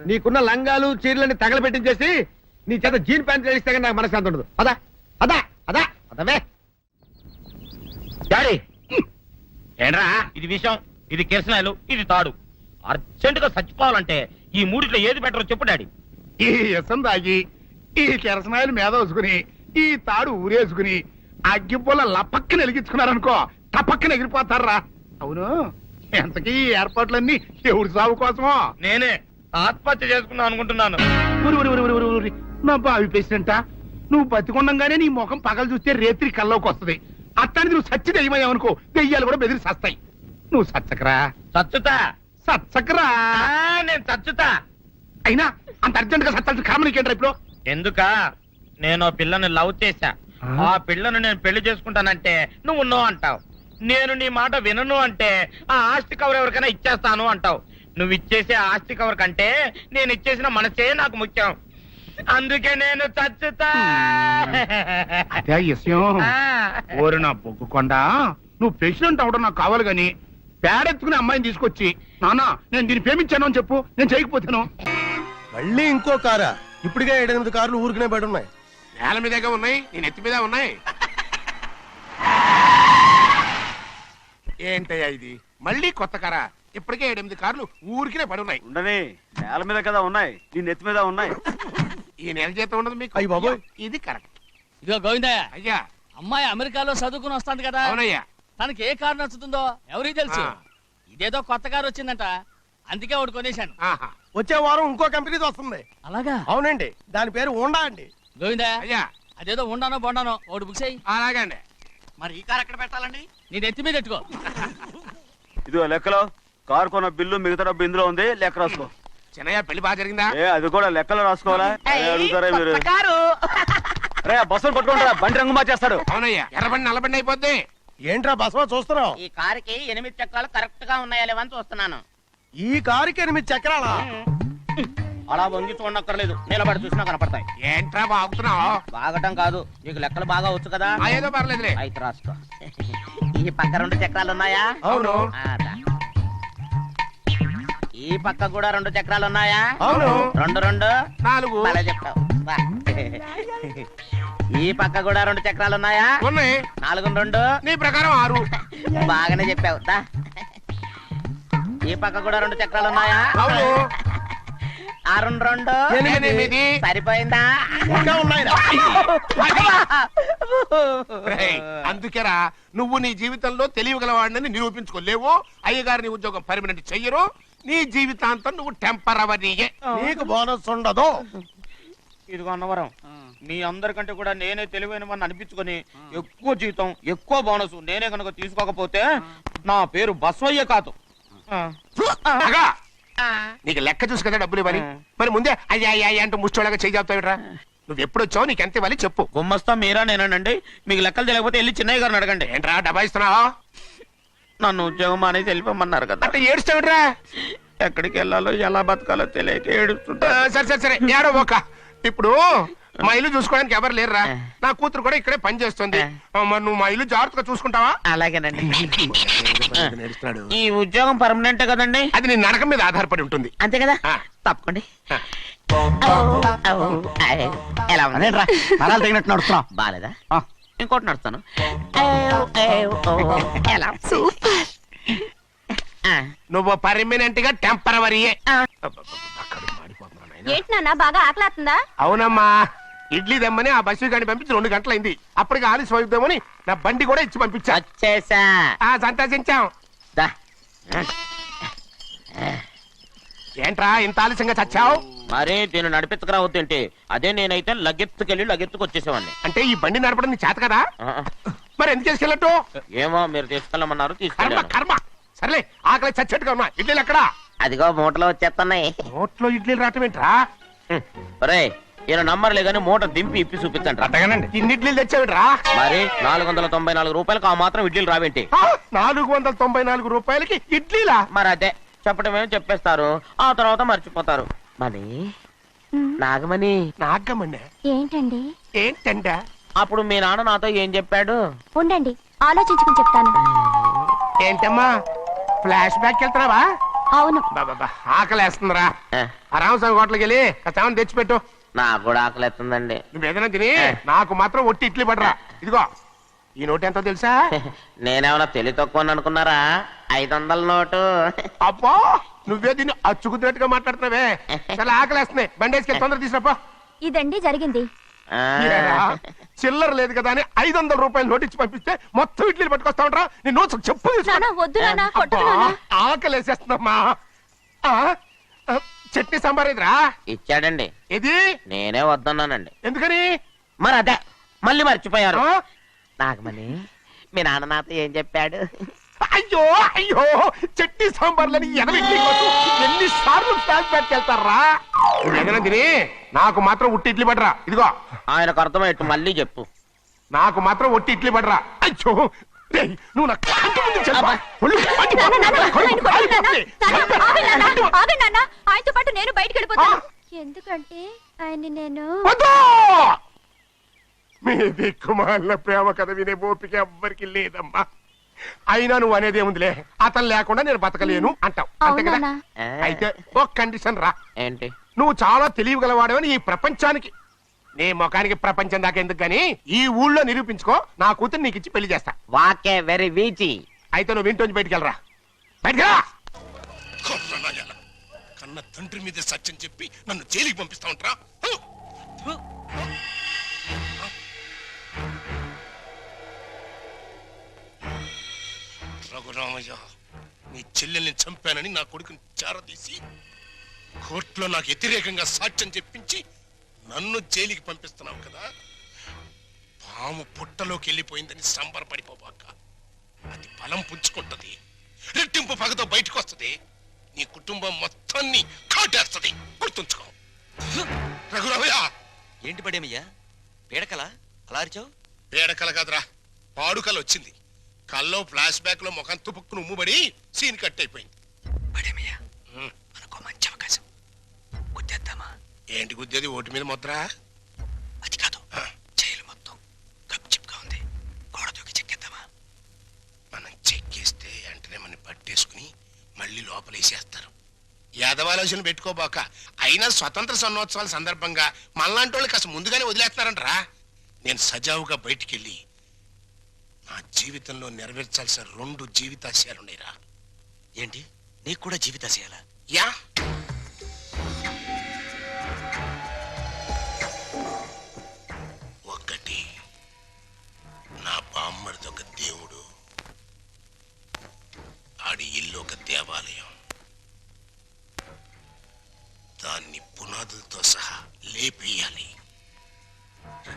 నీకున్న లంగాలు చీరలని తగలబెట్టించేసి నీ చేత జీన్ ప్యాంట్ తెలిస్తే కానీ నాకు మనశ్శాంతి ఉండదు. అదా అదా అదా అదవే. డాడీ ఏంట్రా ఇది విషయం, ఇది కిరసనాయలు, ఇది తాడు. అర్జెంట్ గా చచ్చిపోవాలంటే ఈ మూడిట్లో ఏది బెటర్ చెప్పు డాడీ. ఈ ఎసం తాగి, ఈ కిరసనాయలు మీద వేసుకుని, ఈ తాడు ఊరేసుకుని అగ్గిపుల్ల లపక్కన వెలిగించుకున్నారనుకో టపక్కన ఎగిరిపోతారా. అవును, ఎంతకీ ఈ ఏర్పాట్లన్నీ ఎవరి సాగు కోసమో? నేనే ఆత్మహత్య చేసుకుందాం అనుకుంటున్నాను. ఊరి ఊరి ఊరి ఊరి ఊరి నా బావి పేసినంట. నువ్వు బతికొండంగానే నీ ముఖం పగలు చూస్తే రేత్రి కల్లోకి వస్తుంది. అట్టానికి నువ్వు సచ్చి దెయ్యమయ్యావనుకో, దెయ్యాలు కూడా బెదిరి సస్తాయి. నువ్వు సచ్చకరా, చచ్చుతా. సచ్చకరా. నేను చచ్చుతా. అయినా అంత అర్జెంట్ గా సత్తాల్సిన కారణం నీకేంట్రా ఇప్పుడు? ఎందుకా? నేను ఆ పిల్లని లవ్ చేశా. ఆ పిల్లను నేను పెళ్లి చేసుకుంటానంటే నువ్వు నో అంటావు. నేను నీ మాట వినను అంటే ఆ ఆస్తి కవర్ ఎవరికైనా ఇచ్చేస్తాను అంటావు. నువ్వు ఇచ్చేసే ఆస్తి కవర్ కంటే నేను ఇచ్చేసిన మనసే నాకు ముఖ్యం. అందుకే నేను చచ్చుతా. అదే విషయం. ఓరి నా బొగ్గుకొండ, నువ్వు ప్రెసిడెంట్ అవడం నాకు కావాలి గాని పేడెత్తుకునే అమ్మాయిని తీసుకొచ్చి నానా నేను దీన్ని ప్రేమించాను అని చెప్పు, నేను చేయకపోతాను. మళ్ళీ ఇంకో కారా? ఇప్పటికే 7-8 కార్లు ఊరికనే బయట ఉన్నాయి. నేల మీదగా ఉన్నాయి, నేను ఎత్తి మీద ఉన్నాయి. ఏంటయ్యా ఇది? మళ్ళీ కొత్త కారా? ఇప్పటికే 7-8 కార్లు ఊరికినే పడి ఉన్నాయి. ఉండని, నేల మీద కదా ఉన్నాయి, నీ నెత్తి మీద ఉన్నాయి. ఈ నెల జీతం ఉండదు మీకు? అయ్య బాబోయ్. ఇది కరెక్ట్. ఇదిగో గోవిందయ్య, అయ్యా. అమ్మాయి అమెరికాలో చదువుకుని వస్తాంది కదా. అవునయ్యా. తనకి ఏ కారు నచ్చుతుందో ఎవరికి తెలుసు. ఇదేదో కొత్త కారు వచ్చిందంట, అందుకే ఒకటి కొనేశాను. వచ్చే వారం ఇంకో కంపెనీది వస్తుంది. అలాగా? అవునండి, దాని పేరు హోండా అండి. గోవిందయ్య, అయ్యా. అదేదో ఉండానో బొండానో ఒకటి బుక్ చేయి. అలాగండి. మరి ఈ కారు ఎక్కడ పెట్టాలండి? నీ నెత్తి మీద పెట్టుకో. ఇదిగో లెక్కలో కారు కొన్న బిల్లు మిగతా డబ్బు ఇందులో ఉంది, లెక్క రాసుకో. చిన్నయ్య పెళ్లి బాగా జరిగిందా? అది కూడా లెక్కలో రాసుకోవాలా? అడుగుతారా మీరు? రే బస్సులు పట్టుకుంటారా, బండి రంగు మార్చేస్తాడు. అవునయ్యా, ఎర్రబండి నల్లబండి అయిపోద్ది. ఏంట్రా బస్సు చూస్తున్నావు? ఈ కారుకి 8 చక్రాలు కరెక్ట్ గా ఉన్నాయా లేవని చూస్తున్నాను. ఈ కారుకి 8 చక్రాలా? అలా వంగి చూడక్కర్లేదు, నిలబడి చూసినా కనపడతాయి. ఏంట్రా బాగుతున్నావు? బాగటం కాదు, నీకు లెక్కలు బాగా వచ్చు కదా. ఏదో పర్లేదులే. అయితే రాసుకో. ఈ పక్క 2 చక్రాలు ఉన్నాయా? అవును. ఈ పక్క కూడా 2 చక్రాలు ఉన్నాయా? అవును. 2 2 4. అలా చెప్తావు. ఈ పక్క కూడా 2 చక్రాలు ఉన్నాయా? ఉన్నాయి. 4 2 నీ ప్రకారం 6. బాగానే చెప్పావు. ఈ పక్క కూడా 2 చక్రాలు ఉన్నాయా? అవును. 6 2 8. సరిపోయిందా? ఇంకా ఉన్నాయిరా. అందుకేరా నువ్వు నీ జీవితంలో తెలియగలవాడిని నిరూపించుకోలేవు. అయ్యగారు నీ ఉద్యోగం పర్మనెంట్ చెయ్యరు. నీ జీవితాంతం నువ్వు టెంపరవరీయే. నీకు బోనస్ ఉండదు. ఇదిగో అన్నవరం, మీ అందరికంటే కూడా నేనే తెలివైన వాడిని అనిపించుకొని ఎక్కువ జీతం ఎక్కువ బోనస్ నేనే కనుక తీసుకోకపోతే నా పేరు బస్వయ్య కాదు. నీకు లెక్క చూసి కదా డబ్బులు ఇవ్వాలి. మరి ముందే అయ్యా అయ్యా అంటూ ముష్టోళ్ళగా చేయి చెప్తావిట్రా. నువ్వు ఎప్పుడు వచ్చావు, నీకు ఎంత ఇవ్వాలి చెప్పు. గుమ్మస్తా మీరా నేనండి. మీకు లెక్కలు తెలియకపోతే వెళ్ళి చిన్నయ్య గారిని అడగండి. ఏంట్రా డబ్బా ఇస్తున్నావా? నన్ను ఉద్యోగం అనేది వెళ్ళిపోమన్నారు కదా. అంటే ఏడుస్తావిట్రా? ఎక్కడికి వెళ్ళాలో ఎలా బతకాలో తెలియక ఏడుస్తుంటా. సరే సరే సరే ఏడో ఒక. ఇప్పుడు మా ఇల్లు చూసుకోవడానికి ఎవరు లేరురా. నా కూతురు కూడా ఇక్కడే పని చేస్తుంది. మరి నువ్వు మా ఇల్లు జాగ్రత్తగా చూసుకుంటావా? అలాగేనండి. ఈ ఉద్యోగం పర్మనెంట్ కదండి? అది నీ నరకం మీద ఆధారపడి ఉంటుంది. అంతే కదా? తప్పకండి. ఎలా ఉంది? నరాలు తగినట్టు నడుస్తున్నావు. బాలేదా? ఇంకోటి నడుస్తాను. ఎలా? నువ్వు పర్మనెంట్ గా టెంపరవరీయే. ఏంటి నాన్న బాగా ఆకలాతుందా? అవునమ్మా, ఇడ్లీ దమ్మని ఆ బస్సు గాని పంపించి 2 గంటలైంది. అప్పటికి ఆలస్యం అవుతామని నా బండి కూడా ఇచ్చి పంపించా. వచ్చేసా. సంతోషించాం. ఏంట్రా ఇంత ఆలస్యంగా చచ్చావు? మరి దీన్ని నడిపెత్తుకురావద్దేంటి? అదే నేనైతే లగెత్తుకెళ్ళి లగెత్తుకు వచ్చేసేవాడిని. అంటే ఈ బండి నడపడం నీ చేత కదా? మరి ఎందుకు చేసుకెళ్ళట్టు? ఏమో మీరు తీసుకెళ్ళమన్నారు, కర్మ తీసుకెళ్ళాను. కర్మ. సర్లే, ఆకలి చచ్చేట్టుగా ఉన్నా. ఇడ్లీలు ఎక్కడా? అదిగో మూటలో వచ్చేస్తున్నాయి. నోట్లో ఇడ్లీలు రావటం ఏంట్రా? ఒరే, ఈయన నంబర్లే గానీ మూట దింపి ఇప్పి చూపించండి. అట్టగానండి. ఇన్ని ఇడ్లీలు తెచ్చావిడ్రా? మరి 494 రూపాయలకు ఆ మాత్రం ఇడ్లీలు రావేంటి? 494 రూపాయలకి ఇడ్లీలా? మరి అదే చెప్పడమేమో చెప్పేస్తారు, ఆ తర్వాత మర్చిపోతారు. మరి నాగమణి. నాగమణి ఏంటండి? ఏంటంట? అప్పుడు మీ నాన్న నాతో ఏం చెప్పాడు? ఉండండి ఆలోచించుకుని చెప్తాను. ఏంటమ్మా ఫ్లాష్ బ్యాక్ వెళ్తున్నావా? అవును. బాబా ఆకలేస్తుందిరా. ఆ రామస్వామి హోటల్కి వెళ్ళి కాస్త తెచ్చిపెట్టు. నాకు కూడా ఆకలిస్తుందండి. నువ్వు ఏదైనా తిని నాకు మాత్రం ఒట్టి ఇడ్లీ పడరా. ఇదిగో ఈ నోటు ఎంతో తెలుసా? నేనేమన్నా తెలివి తక్కువ అనుకున్నారా? 500 నోటు. అబ్బో, నువ్వే దీన్ని అచ్చుకుతున్నట్టుగా మాట్లాడుతున్నావే. చాలా ఆకలేస్తున్నాయి. బండేసుకెళ్ళి తొందర తీసినప్ప. ఇదండి జరిగింది. ఏరా, చిల్లర లేదు కదా అని 500 రూపాయలు నోటిచ్చి పంపిస్తే మొత్తం ఇడ్లీలు పట్టుకొస్తా ఉంటా. నీ నోట్స్ చెప్పు ఆకలేసేస్తుందమ్మా. చట్నీ సాంబార్ ఇదిరా. ఇచ్చాడండి. ఇది నేనే వద్దన్నానండి. ఎందుకని? మరి అదే మళ్ళీ మర్చిపోయారు. నాగమణి మీ నాన్న నాతో ఏం చెప్పాడు? అయ్యో అయ్యో, చట్నీ సాంబార్లని ఎన్ని సార్లు ప్యాక్ పెట్టుకెళ్తారా? తిని నాకు మాత్రం ఉట్టి ఇడ్లీ పడరా. ఇదిగో ఆయనకు అర్థమయ్యట్టు మళ్ళీ చెప్పు. నాకు మాత్రం ఒట్టి ఇడ్లీ పడరా. అయ్యో రేయ్, నువ్వు నా కంటి ముందు చెప్పా. ఆయనతో పాటు నేను బయటకు వెళ్ళిపోతాను. ఎందుకంటే ఆయన నేను మీ దిక్కుమాల ప్రేమ కథ వినే ఓపిక ఎవ్వరికి లేదమ్మా. అయినా నువ్వు అనేదేముందిలే, అతను లేకుండా నేను బతకలేను అంటావు అంతే కదా. అయితే ఒక కండిషన్ రా. ఏంటి? నువ్వు చాలా తెలియగలవాడవని ఈ ప్రపంచానికి, నీ ముఖానికి ప్రపంచం దాకా ఎందుకు గాని ఈ ఊళ్ళో నిరూపించుకో. నా కూతురు నీకు ఇచ్చి పెళ్లి చేస్తా. వాకే వెరీ వీచి. అయితే నువ్వు ఇంటి బయటికి వెళ్ళరా. బయటకెళ్ళా. కన్న తండ్రి మీద సత్యం చెప్పి నన్ను జైలుకి పంపిస్తా ఉంటారా? రఘురామయ్య, నీ చెల్లెల్ని చంపానని నా కొడుకుని చేరదీసి కోర్టులో నాకు వ్యతిరేకంగా సాక్ష్యం చెప్పించి నన్ను జైలుకి పంపిస్తున్నావు కదా. పాము పుట్టలోకి వెళ్ళిపోయిందని సంబరపడిపోబాక. అది బలం పుంజుకుంటది, రెట్టింపు పగతో బయటకు వస్తుంది, నీ కుటుంబం మొత్తాన్ని కాటేస్తుంది. గుర్తుంచుకో. రఘురామయ్య. ఏంటి పడేమయ్యా, పీడకల అలా అరిచావు? పీడకల కాదురా, పాడుకల వచ్చింది. కల్లో ఫ్లాష్ బ్యాక్ లో ముఖం తుపుక్కును ఉమ్ముబడి సీన్ కట్ అయిపోయింది. పడేమయ్యా, మనకు మంచి అవకాశం. గుద్దేద్దామా? ఏంటి గుద్దేది? ఓటు మీద ముద్ర? అది కాదు, జైలు మొత్తం గప్చిప్గా ఉంది. గోడ దూకి చెక్కేద్దామా? మనం చెక్కేస్తే వెంటనే మనం పట్టేసుకుని మళ్ళీ లోపలేసేస్తారు. యాదవాలోచన పెట్టుకోబాక. అయినా స్వతంత్ర సన్నోత్సవాల సందర్భంగా మనలాంటి వాళ్ళు కాస్త ముందుగానే వదిలేస్తున్నారంటరా. నేను సజావుగా బయటికెళ్ళి నా జీవితంలో నెరవేర్చాల్సిన 2 జీవితాశయాలున్నాయిరా. ఏంటి, నీకు కూడా జీవితాశయాలా? యా. ఒకటి, నా బామ్మడిది ఒక దేవుడు, ఆడి ఇల్లు ఒక దేవాలయం. దాన్ని పునాదులతో సహా లేపేయాలి.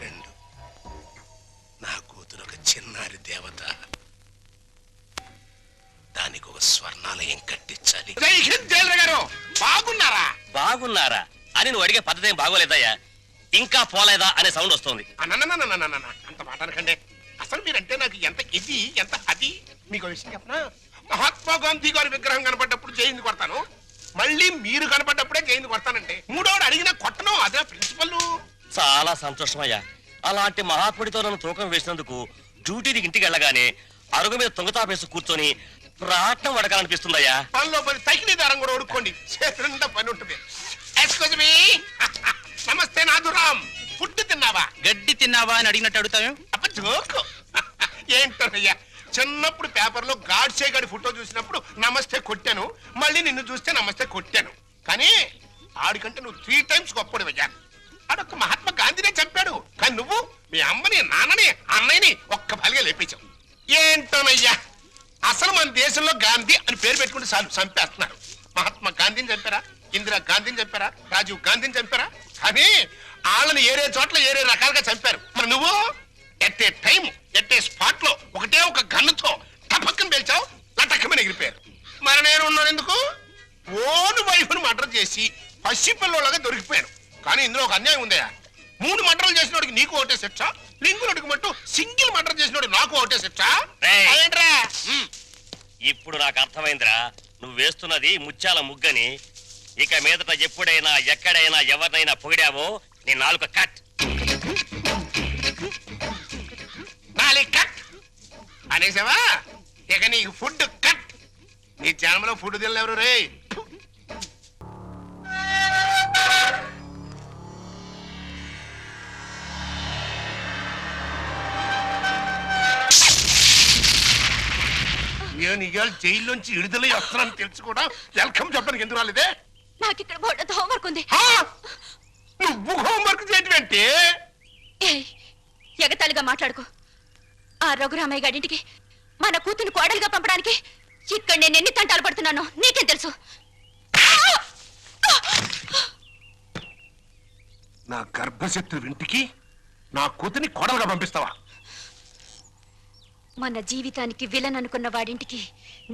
2, నా కూతురు ఒక చిన్నారి దేవత, దానికి ఒక స్వర్ణాలయం కట్టించాలి. బాగున్నారా? బాగున్నారా అని నువ్వు అడిగే పద్ధతి ఏం బాగోలేదయ్యా. ఇంకా పోలేదా అనే సౌండ్ వస్తుంది. అంత మాట అనకండి. అసలు మీరంటే నాకు ఎంత ఇది ఎంత అది. మీకు విషయం చెప్పనా? మహాత్మా గాంధీ గారి విగ్రహం కనపడ్డప్పుడు జైలు కొడతాను, మళ్ళీ మీరు కనపడ్డప్పుడే జైలు కొడతానంటే 3వోడు అడిగినా కొట్టను. అదే ప్రిన్సిపల్. చాలా సంతోషమయ్యా. అలాంటి మహాత్ముడితో నన్ను తూకం వేసినందుకు డ్యూటీకి ఇంటికి వెళ్ళగానే అరుగు మీద తుంగతాపేసి కూర్చొని ప్రాటం వడకాలనిపిస్తుందయ్యా. పనిలో పని తగిలి దారం కూడా ఉడుకోండి, చేతులుండా పని ఉంటుంది. Excuse me. నమస్తే నాదురామ్. ఫుడ్ తిన్నావా? గడ్డి తిన్నావా అని అడిగినట్టు అడుగుతావు. అప్ప జోకు. ఏంటోనయ్యా, చిన్నప్పుడు పేపర్లో గాడ్సే గాడి ఫోటో చూసినప్పుడు నమస్తే కొట్టాను, మళ్ళీ నిన్ను చూస్తే నమస్తే కొట్టాను. కానీ ఆడికంటే నువ్వు 3 టైమ్స్ గొప్పడివయ్యా. ఆడొక్క మహాత్మా గాంధీనే చంపాడు, కానీ నువ్వు మీ అమ్మని నాన్నని అన్నయ్యని ఒక్క బలిగా లేపించావు. ఏంటోనయ్యా, అసలు మన దేశంలో గాంధీ అని పేరు పెట్టుకుంటే చాలు చంపేస్తున్నారు. మహాత్మా గాంధీని చంపారా, ఇందిరా గాంధీని చంపారా, రాజీవ్ గాంధీని చంపారా? కానీ వాళ్ళని ఏరే చోట్ల ఏరే రకాలుగా చంపారు. మరి నువ్వు at a time at a spot లో ఒకటే ఒక గన్నుతో టపక్కన పేల్చావు, లటక్కమని ఎగిరిపోయారు. మరి నేను ఉన్నాను ఎందుకు? ఓను వైఫ్ను మర్డర్ చేసి పసిపిల్లలాగా దొరికిపోయాను. కానీ ఇందులో ఒక అన్యాయం ఉందయా. 3 మర్డర్లు చేసినోడికి నీకు ఒకటే శిక్ష, లింగునోడికి మట్టు సింగిల్ మర్డర్ చేసినోడు నాకు ఒకటే శిక్ష. ఏంట్రా? ఇప్పుడు నాకు అర్థమైందిరా, నువ్వు వేస్తున్నది ముత్యాల ముగ్గని. ఇక మీదట ఎప్పుడైనా ఎక్కడైనా ఎవరినైనా పొగిడావో నీ నాలుక కట్. కట్ అనేసావా? ఇక నీకు ఫుడ్ కట్. నీ జన్మలో ఫుడ్ తినలేరు రే. నేను ఇవాళ జైల్లోంచి విడుదల వస్తున్నాను తెలుసు కూడా వెల్కమ్ చెప్పడానికి ఎందుకు రాలేదే? నాకు ఇక్కడ హోంవర్క్ ఉంది. నువ్వు హోంవర్క్ చేయటం ఏంటి? ఎగతాళిగా మాట్లాడుకో. ఆ రఘురామయ్య గారింటికి మన కూతురు కోడలుగా పంపడానికి ఇక్కడ నేను ఎన్ని తంటాలు పడుతున్నానో నీకేం తెలుసు? నా గర్భశత్రు ఇంటికి నా కూతుని కోడలుగా పంపిస్తావా? మన జీవితానికి విలన్ అనుకున్న వాడింటికి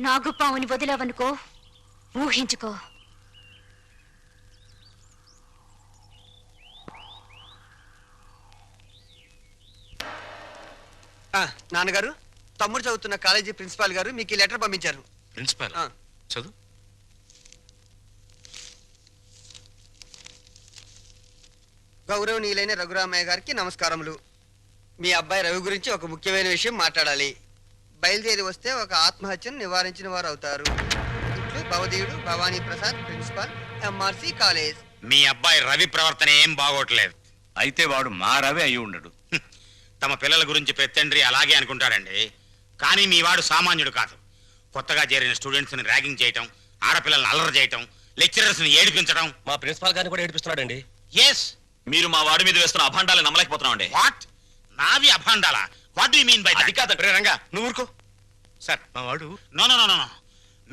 నాగుపావుని వదిలావనుకో, ఊహించుకో. నాన్నగారు, తమ్ముడు చదువుతున్న కాలేజీ ప్రిన్సిపాల్ గారు మీకు ఈ లెటర్ పంపించారు. ప్రిన్సిపాల్ చదువు. గౌరవనీయులైన రఘురామయ్య గారికి నమస్కారములు. మీ అబ్బాయి రవి గురించి ఒక ముఖ్యమైన విషయం మాట్లాడాలి. బయలుదేరి వస్తే ఒక ఆత్మహత్యను నివారించిన వారు అవుతారు. ఇట్లు భవదీయుడు Bhavani Prasad, principal, MRC college. మీ అబ్బాయి రవి ప్రవర్తన ఏం బాగోట్లేదు. అయితే వాడు మా రవి అయి ఉండడు. తమ పిల్లల గురించి పెత్తండ్రి అలాగే అనుకుంటాడండి. కానీ మీ వాడు సామాన్యుడు కాదు. కొత్తగా చేరిన స్టూడెంట్స్ ని ర్యాగింగ్ చేయటం, ఆడపిల్లల్ని అల్లరి చేయటం, లెక్చరర్స్ ని ఏడిపించడం. మా ప్రిన్సిపాల్ గారిని కూడా ఏడిపిస్తున్నాడండి. ఎస్, మీరు మా వాడి మీద వేస్తున్న అభాండాలు నమ్మలేకపోతున్నామండి. వాట్? నావి అభాండాలా? What do you mean by that? అది కాదు రంగా, నువ్వు ఊరుకో. సార్, మా వాడు నో నో నో నో.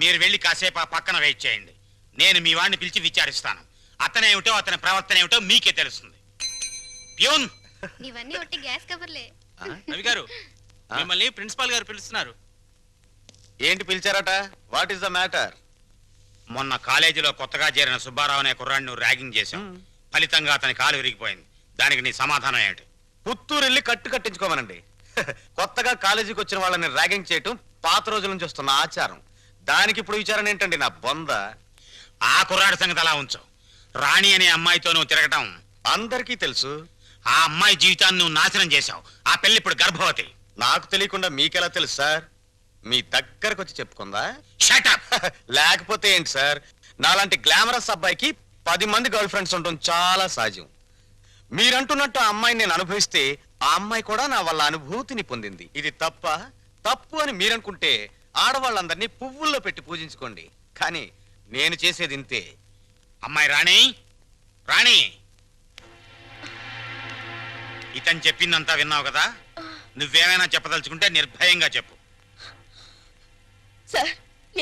మీరు వెళ్ళి కాసేపు ఆ పక్కన వెయిట్ చేయండి. నేను మీ వాడిని పిలిచి విచారిస్తాను. అతనేమిటో అతని ప్రవర్తన ఏమిటో మీకే తెలుస్తుంది. ప్యూన్, నీవన్నీ ఒట్టి గ్యాస్ కవర్లే. రవి గారు, మిమ్మల్ని ప్రిన్సిపాల్ గారు పిలుస్తున్నారు. ఏంటి పిలిచారట? What is the matter? మొన్న కాలేజీలో కొత్తగా చేరిన సుబ్బారావు అనే కుర్రాడిని ర్యాగింగ్ చేశాం. ఫలితంగా అతని కాలు విరిగిపోయింది. దానికి నీ సమాధానం ఏంటి? పుత్తూరు వెళ్ళి కట్టించుకోమనండి. కొత్తగా కాలేజీకి వచ్చిన వాళ్ళని ర్యాగింగ్ చేయటం పాత రోజుల నుంచి వస్తున్న ఆచారం. దానికి ఇప్పుడు విచారణ ఏంటండి నా బొంద? ఆ కుర్రాడి సంగతి అలా ఉంచు. రాణి అనే అమ్మాయితో నువ్వు తిరగటం అందరికీ తెలుసు. ఆ అమ్మాయి జీవితాన్ని నువ్వు నాశనం చేశావు. ఆ పెళ్లి ఇప్పుడు గర్భవతి. నాకు తెలియకుండా మీకెలా తెలుసు సార్? మీ దగ్గరకు వచ్చి చెప్పుకుందా? Shut up. లేకపోతే ఏంటి సార్, నాలాంటి గ్లామరస్ అబ్బాయికి 10 మంది గర్ల్ ఫ్రెండ్స్ ఉండటం చాలా సహజం. మీరంటున్నట్టు ఆ అమ్మాయిని నేను అనుభవిస్తే ఆ అమ్మాయి కూడా నా వల్ల అనుభూతిని పొందింది. ఇది తప్పు అని మీరనుకుంటే ఆడవాళ్ళందరినీ పువ్వుల్లో పెట్టి పూజించుకోండి. కానీ నేను చేసేది ఇంతే. అమ్మాయి రాణి, రాణి, ఇతను చెప్పిందంతా విన్నావు కదా? నువ్వేమైనా చెప్పదలుచుకుంటే నిర్భయంగా చెప్పు. సార్,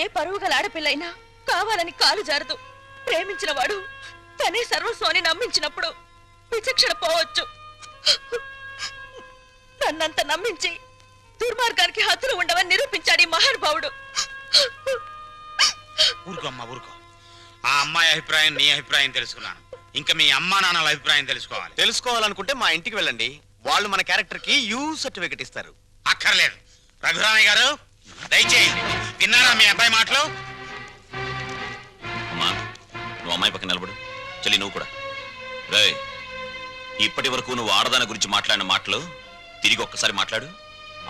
ఏ పరువు గల ఆడపిల్లైనా కావాలని కాలు జారదు. ప్రేమించిన వాడు తనే సర్వస్వాన్ని నమ్మించినప్పుడు విచక్షణ పోవచ్చు. నన్నంత నమ్మించి దుర్మార్గానికి హద్దులు ఉండవని నిరూపించాడు ఈ మహానుభావుడు. ఊరుకో అమ్మా, ఊరుకో. ఆ అమ్మాయి అభిప్రాయం నీ అభిప్రాయం తెలుసుకున్నాను. ఇంకా మీ అమ్మా నాన్నల అభిప్రాయం తెలుసుకోవాలి. తెలుసుకోవాలనుకుంటే మా ఇంటికి వెళ్ళండి. వాళ్ళు మన క్యారెక్టర్ కి యూ సర్టిఫికెట్ ఇస్తారు. అక్కర్లేదు. రఘురామయ్య గారు, దయచేయండి. విన్నారా మీ అబ్బాయి మాటలు? అమ్మా, నువ్వు అమ్మాయి పక్కన నిలబడు. చెల్లి నువ్వు కూడా. రేయ్, ఇప్పటి వరకు నువ్వు ఆడదాని గురించి మాట్లాడిన మాటలు తిరిగి ఒక్కసారి మాట్లాడు.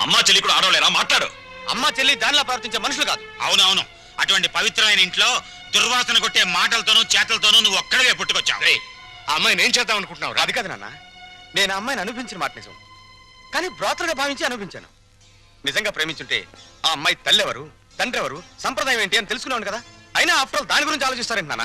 అమ్మా చెల్లి కూడా ఆడవలేరా? మాట్లాడు. అమ్మా చెల్లి దానిలా ప్రవర్తించే మనుషులు కాదు. అవునవును. అటువంటి పవిత్రమైన ఇంట్లో దుర్వాసన కొట్టే మాటలతోనూ చేతలతోనూ నువ్వు ఒక్కడే పుట్టుకొచ్చావు. ఆ అమ్మాయిని ఏం చేద్దాం అనుకుంటున్నావు? అది కాదు నాన్న, నేను ఆ అమ్మాయిని అనిపించిన మాట నిజం. కానీ బ్రాతలుగా భావించి అనిపించాను. నిజంగా ప్రేమించుంటే ఆ అమ్మాయి తల్లి ఎవరు, తండ్రి ఎవరు, సంప్రదాయం ఏంటి అని తెలుసుకున్నాను కదా. అయినా ఆఫ్టర్ ఆల్ దాని గురించి ఆలోచిస్తారేంటి నాన్న?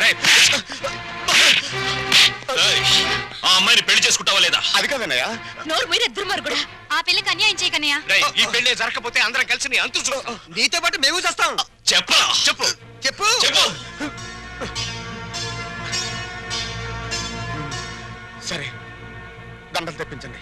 ఆ అమ్మాయిని పెళ్లి చేసుకుంటావా లేదా? అది కాదన్నయ్య. నోరు మీరే దుర్మార్గుడా. ఆ పిల్లకి అన్యాయం చేయకన్నయ్య. ఈ పెళ్లి జరగకపోతే అందరం కలిసి నీ అంతు చూస్తాం. నీతో పాటు మేము చేస్తాం. చెప్పరా? చెప్పు చెప్పు చెప్పు. సరే, దండలు తెప్పించండి.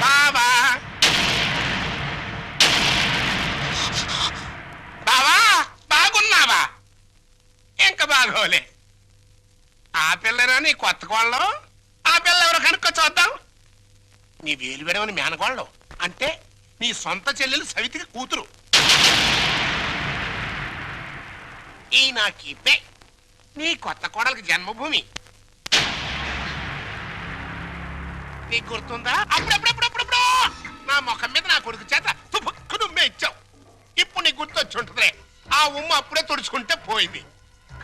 బావా, బావా, బాగున్నావా? ఇంకా బాగోలే. ఆ పిల్లరా నీ కొత్త కోళ్ళం? ఆ పిల్ల ఎవరో కనుక్కో చూద్దాం. నీ వేలు విడవని మేనకోళ్ళం అంటే నీ సొంత చెల్లెలు సవితికి కూతురు. ఈ నా కీపే నీ కొత్త కోడలకి జన్మభూమి. నీకు గుర్తుందా? అప్పుడప్పుడప్పుడప్పుడు నా ముఖం మీద నా కొడుకు చేత తుపుక్కు దుమ్మే ఇచ్చావు. ఇప్పుడు నీకు గుర్తొచ్చి ఉంటుందిలే. ఆ ఉమ్మ అప్పుడే తుడుచుకుంటే పోయింది.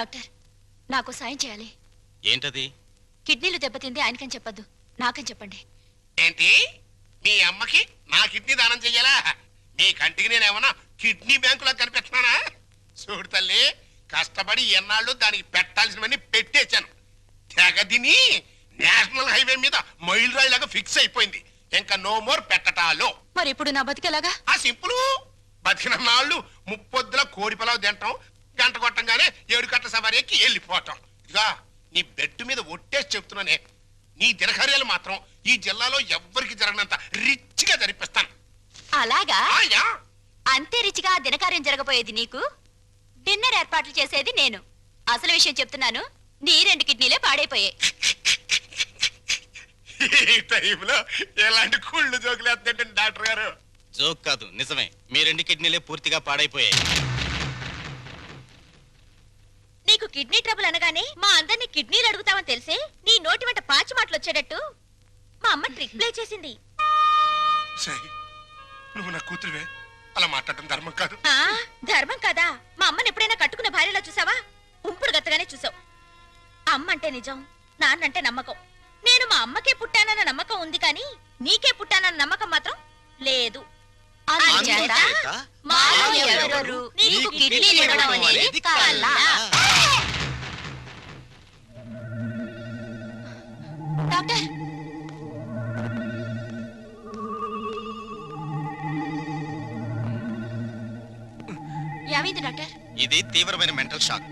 డాక్టర్ నాకు సాయం చేయాలి. ఏంటది? కిడ్నీలు దెబ్బతింది ఆయనకని చెప్పొద్దు, నాకని చెప్పండి. ఏంటి మీ అమ్మకి నా కిడ్నీ దానం చెయ్యాలా? మీ కంటికి నేనేమన్నా కిడ్నీ బ్యాంకులో కనిపెట్టినానా? చూడు తల్లి, కష్టపడి ఎన్నాళ్ళు దానికి పెట్టాల్సినవన్నీ పెట్టేశాను. తెగదిని నేషనల్ హైవే మీద మైల్ రాయిలాగా ఫిక్స్ అయిపోయింది. ఇంకా నో మోర్ పెట్టటాలో. మరి ఇప్పుడు నా బతికేలాగా? ఆ సింపుల్. బతికిన నాళ్ళు ముప్పొద్దుల కోడి పొలావు తింటాం, గంట కొట్టంగానే 7 గంటల సవారీ ఎక్కి వెళ్ళిపోవటం. ఇదిగా నీ బెడ్ మీద ఒట్టేసి చెప్తున్నానే, నీ దినకార్యాలు మాత్రం ఈ జిల్లాలో ఎవ్వరికి జరగనంత రిచ్గా జరిపిస్తాను. అలాగా? ఆయా. అంతే రిచిగా దినకార్యం జరగబోయేది నీకు, డిన్నర్ ఏర్పాట్లు చేసేది నేను. అసలు విషయం చెప్తున్నాను, నీ 2 కిడ్నీలే పాడైపోయాయి. ఈ టైంలో ఎలాంటి కుళ్ళు జోకులేస్తుంటే డాక్టర్ గారు. జోక్ కాదు, నిజమే. మీ 2 కిడ్నీలే పూర్తిగా పాడైపోయాయి. నీకు కిడ్నీ ట్రబుల్ అనగానే మా అందరినీ కిడ్నీలు అడుగుతావని తెలిసే నీ నోటి వెంట పాచి మాటలు వచ్చేటట్టు మా అమ్మ ట్రిక్ ప్లే చేసింది. సై, నువ్వు నా కూతురువే, అలా మాట్లాడటం ధర్మం కాదు. ధర్మం కాదా? మా అమ్మని ఎప్పుడైనా కట్టుకున్న భార్యలో చూసావా? ఉంపుడు గత్తగానే చూసావు. అమ్మ అంటే నిజం, నాన్నంటే నమ్మకం. నేను మా అమ్మకే పుట్టానన్న నమ్మకం ఉంది, కానీ నీకే పుట్టానన్న నమ్మకం మాత్రం లేదు. అందుచేత మాలో ఎవరెవరు నీకు కిడ్నీలు ఇవ్వడం అనేది కల్లా. డాక్టర్, ఏమైంది డాక్టర్? ఇది తీవ్రమైన మెంటల్ షాక్.